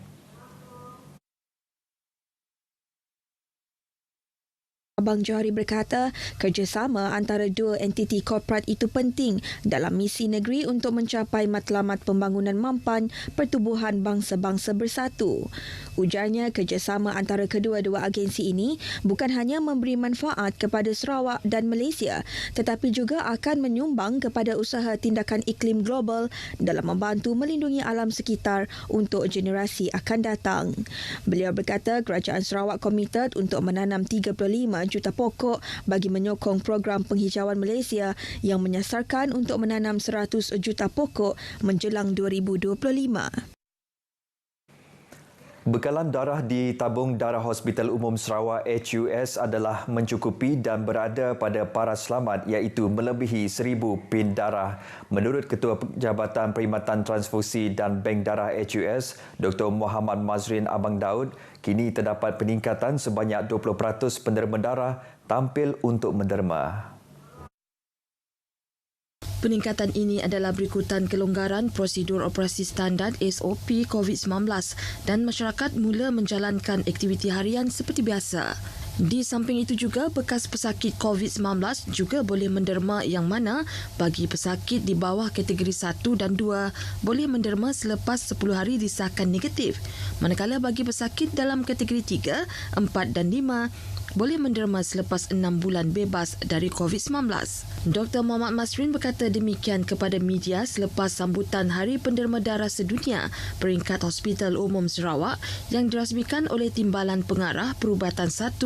Abang Johari berkata, kerjasama antara dua entiti korporat itu penting dalam misi negeri untuk mencapai matlamat pembangunan mampan pertubuhan bangsa-bangsa bersatu. Ujarnya, kerjasama antara kedua-dua agensi ini bukan hanya memberi manfaat kepada Sarawak dan Malaysia, tetapi juga akan menyumbang kepada usaha tindakan iklim global dalam membantu melindungi alam sekitar untuk generasi akan datang. Beliau berkata kerajaan Sarawak komited untuk menanam 35 juta pokok bagi menyokong program penghijauan Malaysia yang menyasarkan untuk menanam 100 juta pokok menjelang 2025. Bekalan darah di Tabung Darah Hospital Umum Sarawak HUS adalah mencukupi dan berada pada paras selamat iaitu melebihi 1,000 pin darah. Menurut Ketua Jabatan Perkhidmatan Transfusi dan Bank Darah HUS, Dr. Muhammad Mazrin Abang Daud, kini terdapat peningkatan sebanyak 20% penderma darah tampil untuk menderma. Peningkatan ini adalah berikutan kelonggaran prosedur operasi standard SOP COVID-19 dan masyarakat mula menjalankan aktiviti harian seperti biasa. Di samping itu juga, bekas pesakit COVID-19 juga boleh menderma yang mana bagi pesakit di bawah kategori 1 dan 2 boleh menderma selepas 10 hari disahkan negatif. Manakala bagi pesakit dalam kategori 3, 4 dan 5 boleh menderma selepas 6 bulan bebas dari COVID-19. Dr. Muhammad Masrin berkata demikian kepada media selepas sambutan Hari Penderma Darah Sedunia peringkat Hospital Umum Sarawak yang dirasmikan oleh Timbalan Pengarah Perubatan 1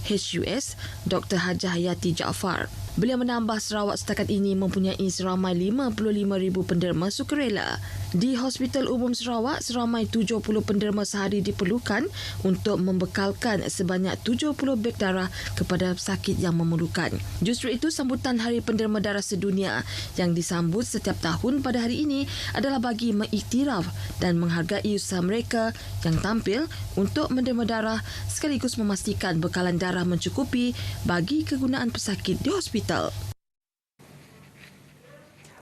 HUS, Dr. Hajah Hayati Jaafar. Beliau menambah Sarawak setakat ini mempunyai seramai 55,000 penderma sukarela. Di Hospital Umum Sarawak, seramai 70 penderma sehari diperlukan untuk membekalkan sebanyak 70 beg darah kepada pesakit yang memerlukan. Justru itu, sambutan Hari Penderma Darah Sedunia yang disambut setiap tahun pada hari ini adalah bagi mengiktiraf dan menghargai usaha mereka yang tampil untuk menderma darah sekaligus memastikan bekalan darah mencukupi bagi kegunaan pesakit di hospital.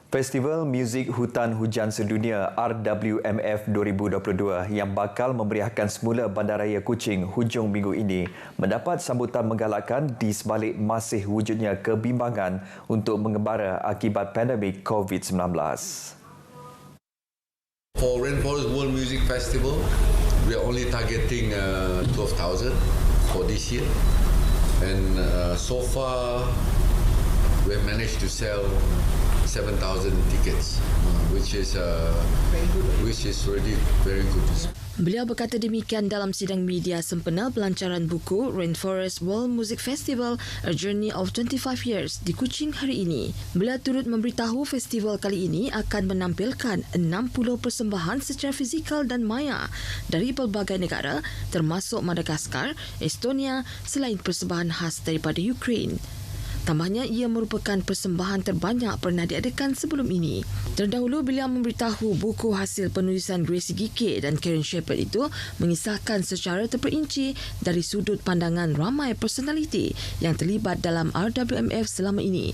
Festival Muzik Hutan Hujan Sedunia RWMF 2022 yang bakal memeriahkan semula Bandaraya Kuching hujung minggu ini mendapat sambutan menggalakkan di sebalik masih wujudnya kebimbangan untuk mengembara akibat pandemik COVID-19. For Rainforest World Music Festival, we are only targeting 12,000 for this year, and so far we have managed to sell 7,000 tickets, which is already very good. Beliau berkata demikian dalam sidang media sempena pelancaran buku Rainforest World Music Festival A Journey of 25 Years di Kuching hari ini. Beliau turut memberitahu festival kali ini akan menampilkan 60 persembahan secara fizikal dan maya dari pelbagai negara termasuk Madagaskar, Estonia selain persembahan khas daripada Ukraine. Tambahnya, ia merupakan persembahan terbanyak pernah diadakan sebelum ini. Terdahulu, beliau memberitahu buku hasil penulisan Gracie Gike dan Karen Shepherd itu mengisahkan secara terperinci dari sudut pandangan ramai personaliti yang terlibat dalam RWMF selama ini.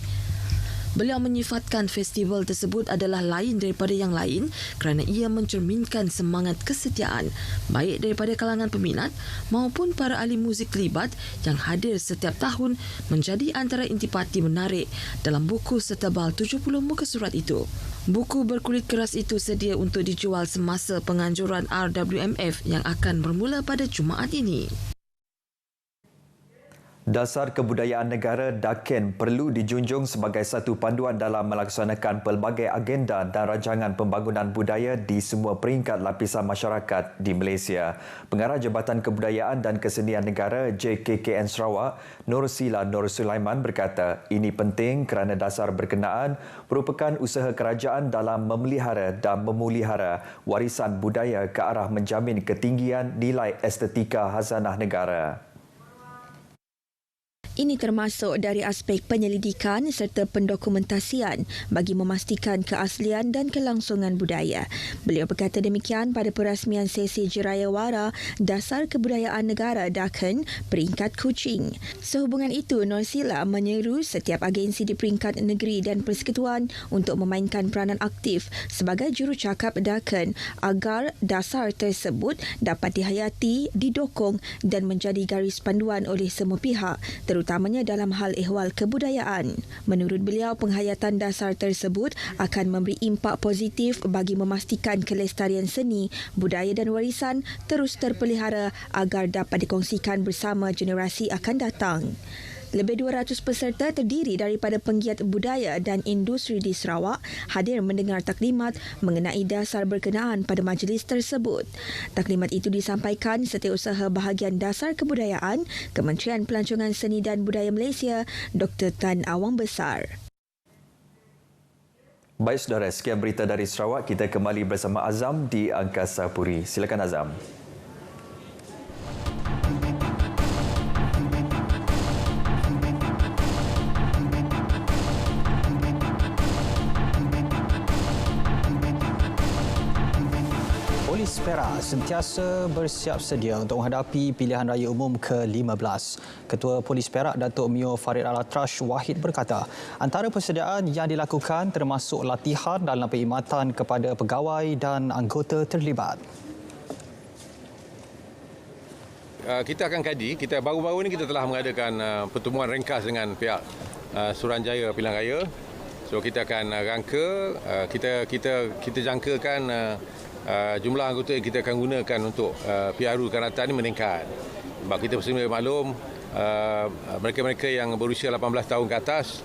Beliau menyifatkan festival tersebut adalah lain daripada yang lain kerana ia mencerminkan semangat kesetiaan baik daripada kalangan peminat maupun para ahli muzik terlibat yang hadir setiap tahun menjadi antara intipati menarik dalam buku setebal 70 muka surat itu. Buku berkulit keras itu sedia untuk dijual semasa penganjuran RWMF yang akan bermula pada Jumaat ini. Dasar kebudayaan negara DAKEN perlu dijunjung sebagai satu panduan dalam melaksanakan pelbagai agenda dan rancangan pembangunan budaya di semua peringkat lapisan masyarakat di Malaysia. Pengarah Jabatan Kebudayaan dan Kesenian Negara JKKN Sarawak, Nur Sila Nur Sulaiman berkata, ini penting kerana dasar berkenaan merupakan usaha kerajaan dalam memelihara dan memulihara warisan budaya ke arah menjamin ketinggian nilai estetika khazanah negara. Ini termasuk dari aspek penyelidikan serta pendokumentasian bagi memastikan keaslian dan kelangsungan budaya. Beliau berkata demikian pada perasmian sesi Jirayawara Dasar Kebudayaan Negara DAKEN peringkat Kuching. Sehubungan itu, Nur Sila menyeru setiap agensi di peringkat negeri dan persekutuan untuk memainkan peranan aktif sebagai jurucakap DAKEN agar dasar tersebut dapat dihayati, didokong dan menjadi garis panduan oleh semua pihak, terutama terutamanya dalam hal ehwal kebudayaan. Menurut beliau, penghayatan dasar tersebut akan memberi impak positif bagi memastikan kelestarian seni, budaya dan warisan terus terpelihara agar dapat dikongsikan bersama generasi akan datang. Lebih 200 peserta terdiri daripada penggiat budaya dan industri di Sarawak hadir mendengar taklimat mengenai dasar berkenaan pada majlis tersebut. Taklimat itu disampaikan Setiausaha Bahagian Dasar Kebudayaan Kementerian Pelancongan Seni dan Budaya Malaysia, Dr. Tan Awang Besar. Baik saudara, sekian berita dari Sarawak. Kita kembali bersama Azam di Angkasa Puri. Silakan Azam. Polis Perak sentiasa bersiap sedia untuk menghadapi pilihan raya umum ke-15. Ketua Polis Perak Datuk Mio Farid Al-Atrash Wahid berkata, antara persediaan yang dilakukan termasuk latihan dalam perkhidmatan kepada pegawai dan anggota terlibat. Kita akan kaji. Kita baru-baru ini kita telah mengadakan pertemuan ringkas dengan pihak Suruhanjaya Pilihan Raya. So kita akan rangka, kita jangkakan jumlah anggota yang kita akan gunakan untuk PRU akan datang ini meningkat. Sebab kita sebenarnya maklum mereka-mereka yang berusia 18 tahun ke atas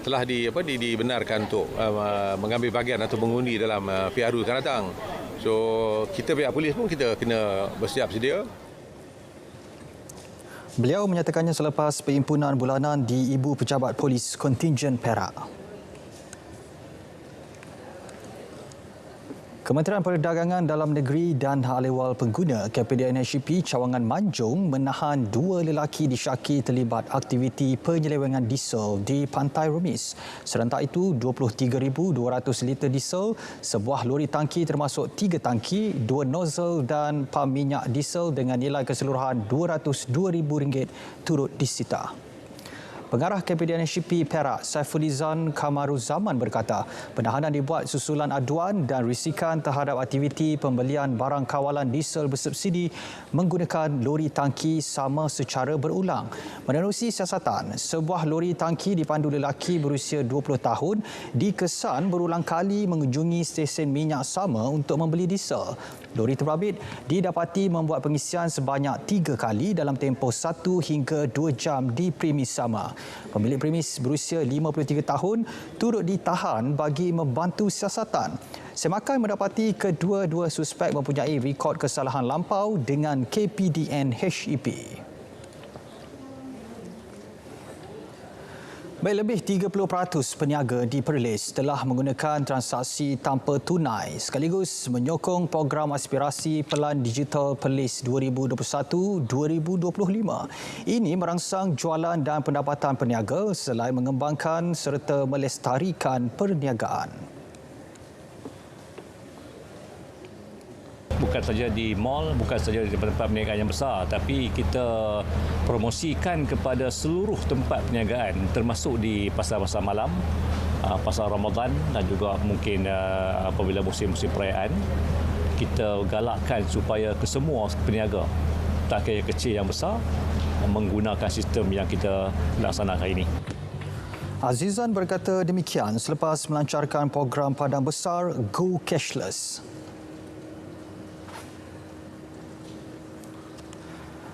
telah dibenarkan untuk mengambil bahagian atau mengundi dalam PRU akan datang. So kita pihak polis pun kita kena bersiap sedia. Beliau menyatakannya selepas perhimpunan bulanan di Ibu Pejabat Polis Kontingen Perak. Kementerian Perdagangan Dalam Negeri dan Hal Ehwal Pengguna KPDNHP Cawangan Manjung menahan 2 lelaki disyaki terlibat aktiviti penyelewengan diesel di Pantai Remis. Serentak itu 23,200 liter diesel, sebuah lori tangki termasuk 3 tangki, 2 nozzle dan pam minyak diesel dengan nilai keseluruhan RM202,000 turut disita. Pengarah KPDNHP Perak Saifulizan Kamaruzaman berkata, penahanan dibuat susulan aduan dan risikan terhadap aktiviti pembelian barang kawalan diesel bersubsidi menggunakan lori tangki sama secara berulang. Menerusi siasatan, sebuah lori tangki dipandu lelaki berusia 20 tahun dikesan berulang kali mengunjungi stesen minyak sama untuk membeli diesel. Lori terbabit didapati membuat pengisian sebanyak 3 kali dalam tempoh 1 hingga 2 jam di premis sama. Pemilik premis berusia 53 tahun turut ditahan bagi membantu siasatan. Semakan mendapati kedua-dua suspek mempunyai rekod kesalahan lampau dengan KPDN HEP. Baik, lebih 30% peniaga di Perlis telah menggunakan transaksi tanpa tunai sekaligus menyokong program aspirasi Pelan Digital Perlis 2021-2025. Ini merangsang jualan dan pendapatan peniaga selain mengembangkan serta melestarikan perniagaan. Bukan saja di mall, bukan saja di tempat-tempat perniagaan yang besar, tapi kita promosikan kepada seluruh tempat perniagaan termasuk di pasar-pasar malam, pasar Ramadan dan juga mungkin apabila musim-musim perayaan. Kita galakkan supaya kesemua peniaga, tak kira kecil yang besar, menggunakan sistem yang kita laksanakan ini. Azizan berkata demikian selepas melancarkan program padang besar Go Cashless.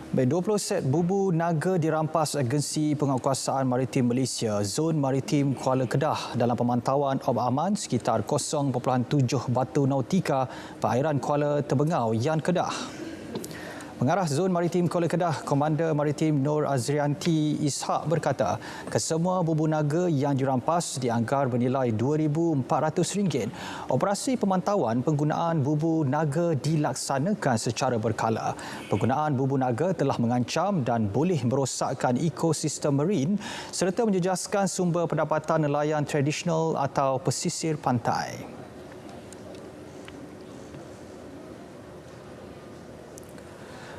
Baik, 20 set bubu naga dirampas Agensi Penguatkuasaan Maritim Malaysia Zon Maritim Kuala Kedah dalam pemantauan Ob Aman sekitar 0.7 batu nautika perairan Kuala Terbengau, Yan Kedah. Pengarah Zon Maritim Kuala Kedah, Komander Maritim Nur Azrianti Ishak berkata, kesemua bubu naga yang dirampas dianggar bernilai RM2,400. Operasi pemantauan penggunaan bubu naga dilaksanakan secara berkala. Penggunaan bubu naga telah mengancam dan boleh merosakkan ekosistem marin serta menjejaskan sumber pendapatan nelayan tradisional atau pesisir pantai.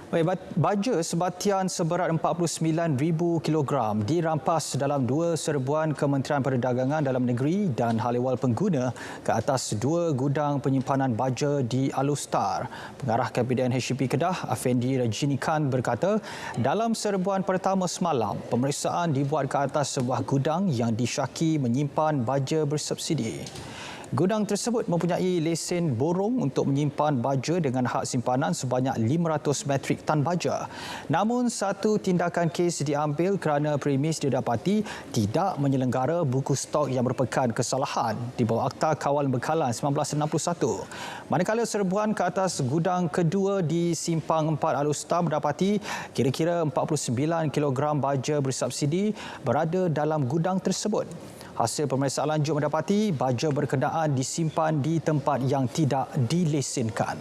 Baja sebatian seberat 49,000 kilogram dirampas dalam 2 serbuan Kementerian Perdagangan Dalam Negeri dan Hal Ehwal Pengguna ke atas 2 gudang penyimpanan baja di Alustar. Pengarah Kabinet HDP Kedah, Afendi Rajini Khan berkata, dalam serbuan pertama semalam, pemeriksaan dibuat ke atas sebuah gudang yang disyaki menyimpan baja bersubsidi. Gudang tersebut mempunyai lesen borong untuk menyimpan baja dengan hak simpanan sebanyak 500 metrik tan baja. Namun, satu tindakan kes diambil kerana premis didapati tidak menyelenggara buku stok yang merupakan kesalahan di bawah Akta Kawal Bekalan 1961. Manakala serbuan ke atas gudang kedua di Simpang 4 Alustar mendapati kira-kira 49 kg baja bersubsidi berada dalam gudang tersebut. Hasil pemeriksaan lanjut mendapati baja berkenaan disimpan di tempat yang tidak dilesenkan.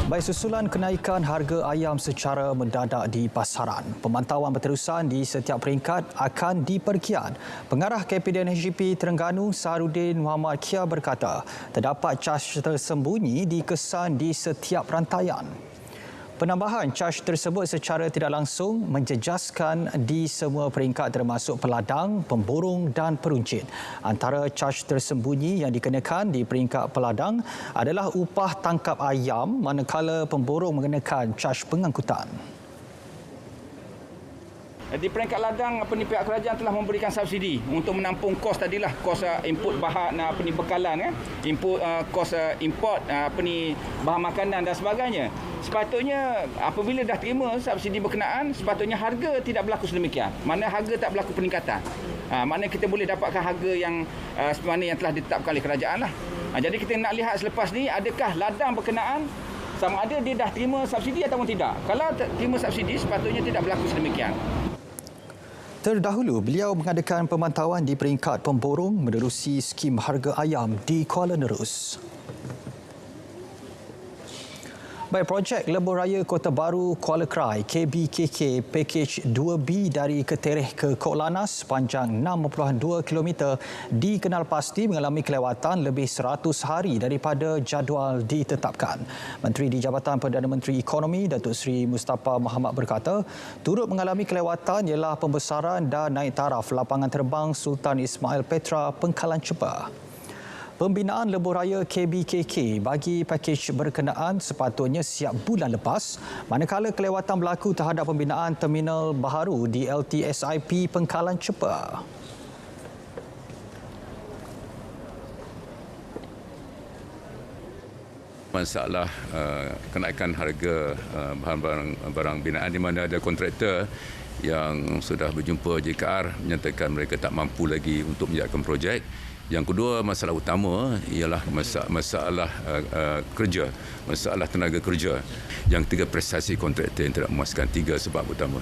Baik, susulan kenaikan harga ayam secara mendadak di pasaran. Pemantauan berterusan di setiap peringkat akan diperkiat. Pengarah Kabinet HDP Terengganu Saharudin Muhammad Kia berkata, terdapat caj tersembunyi dikesan di setiap rantaian. Penambahan caj tersebut secara tidak langsung menjejaskan di semua peringkat termasuk peladang, pemborong dan peruncit. Antara caj tersembunyi yang dikenakan di peringkat peladang adalah upah tangkap ayam manakala pemborong mengenakan caj pengangkutan. Di peringkat ladang, pihak kerajaan telah memberikan subsidi untuk menampung kos tadilah, kos input bahan bekalan, input kos import bahan makanan dan sebagainya. Sepatutnya apabila dah terima subsidi berkenaan, sepatutnya harga tidak berlaku sedemikian. Mana harga tak berlaku peningkatan. Mana kita boleh dapatkan harga yang yang telah ditetapkan oleh kerajaan lah. Jadi kita nak lihat selepas ni, adakah ladang berkenaan sama ada dia dah terima subsidi ataupun tidak. Kalau terima subsidi, sepatutnya tidak berlaku sedemikian. Terdahulu, beliau mengadakan pemantauan di peringkat pemborong menerusi skim harga ayam di Kuala Nerus. Baik, projek Lebuh Raya Kota Baru Kuala Krai KBKK Pakej 2B dari Ketereh ke Kok Lannas sepanjang 6.2 km dikenal pasti mengalami kelewatan lebih 100 hari daripada jadual ditetapkan. Menteri di Jabatan Perdana Menteri Ekonomi Datuk Seri Mustafa Mohamad berkata, turut mengalami kelewatan ialah pembesaran dan naik taraf lapangan terbang Sultan Ismail Petra Pengkalan Cepa. Pembinaan Lebuh Raya KBKK bagi pakej berkenaan sepatutnya siap bulan lepas, manakala kelewatan berlaku terhadap pembinaan terminal baharu di LTSIP Pengkalan Cepa. Masalah kenaikan harga barang binaan di mana ada kontraktor yang sudah berjumpa JKR menyatakan mereka tak mampu lagi untuk menjalankan projek. Yang kedua, masalah utama ialah masalah kerja, masalah tenaga kerja. Yang ketiga, prestasi kontraktor yang tidak memuaskan. 3 sebab utama.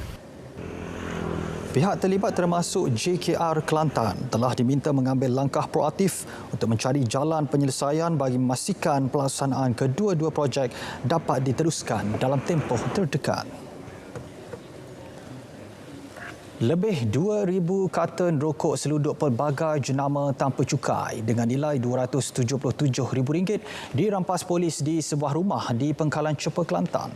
Pihak terlibat termasuk JKR Kelantan telah diminta mengambil langkah proaktif untuk mencari jalan penyelesaian bagi memastikan pelaksanaan kedua-dua projek dapat diteruskan dalam tempoh terdekat. Lebih 2,000 karton rokok seluduk pelbagai jenama tanpa cukai dengan nilai RM277,000 dirampas polis di sebuah rumah di Pengkalan Cepa, Kelantan.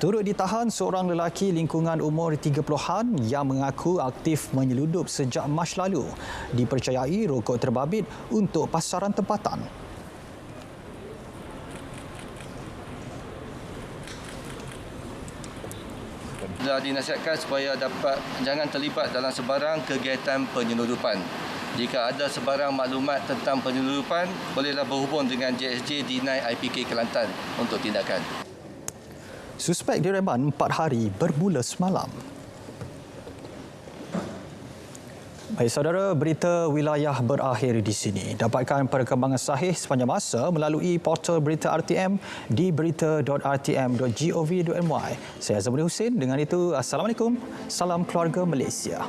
Turut ditahan seorang lelaki lingkungan umur 30-an yang mengaku aktif menyeludup sejak Mac lalu. Dipercayai rokok terbabit untuk pasaran tempatan. Sudah dinasihatkan supaya jangan terlibat dalam sebarang kegiatan penyeludupan. Jika ada sebarang maklumat tentang penyeludupan, bolehlah berhubung dengan JSJ D9 IPK Kelantan untuk tindakan. Suspek direman 4 hari bermula semalam. Baik saudara, berita wilayah berakhir di sini. Dapatkan perkembangan sahih sepanjang masa melalui portal berita RTM di berita.rtm.gov.my. Saya Azamudin Hussein. Dengan itu, Assalamualaikum. Salam keluarga Malaysia.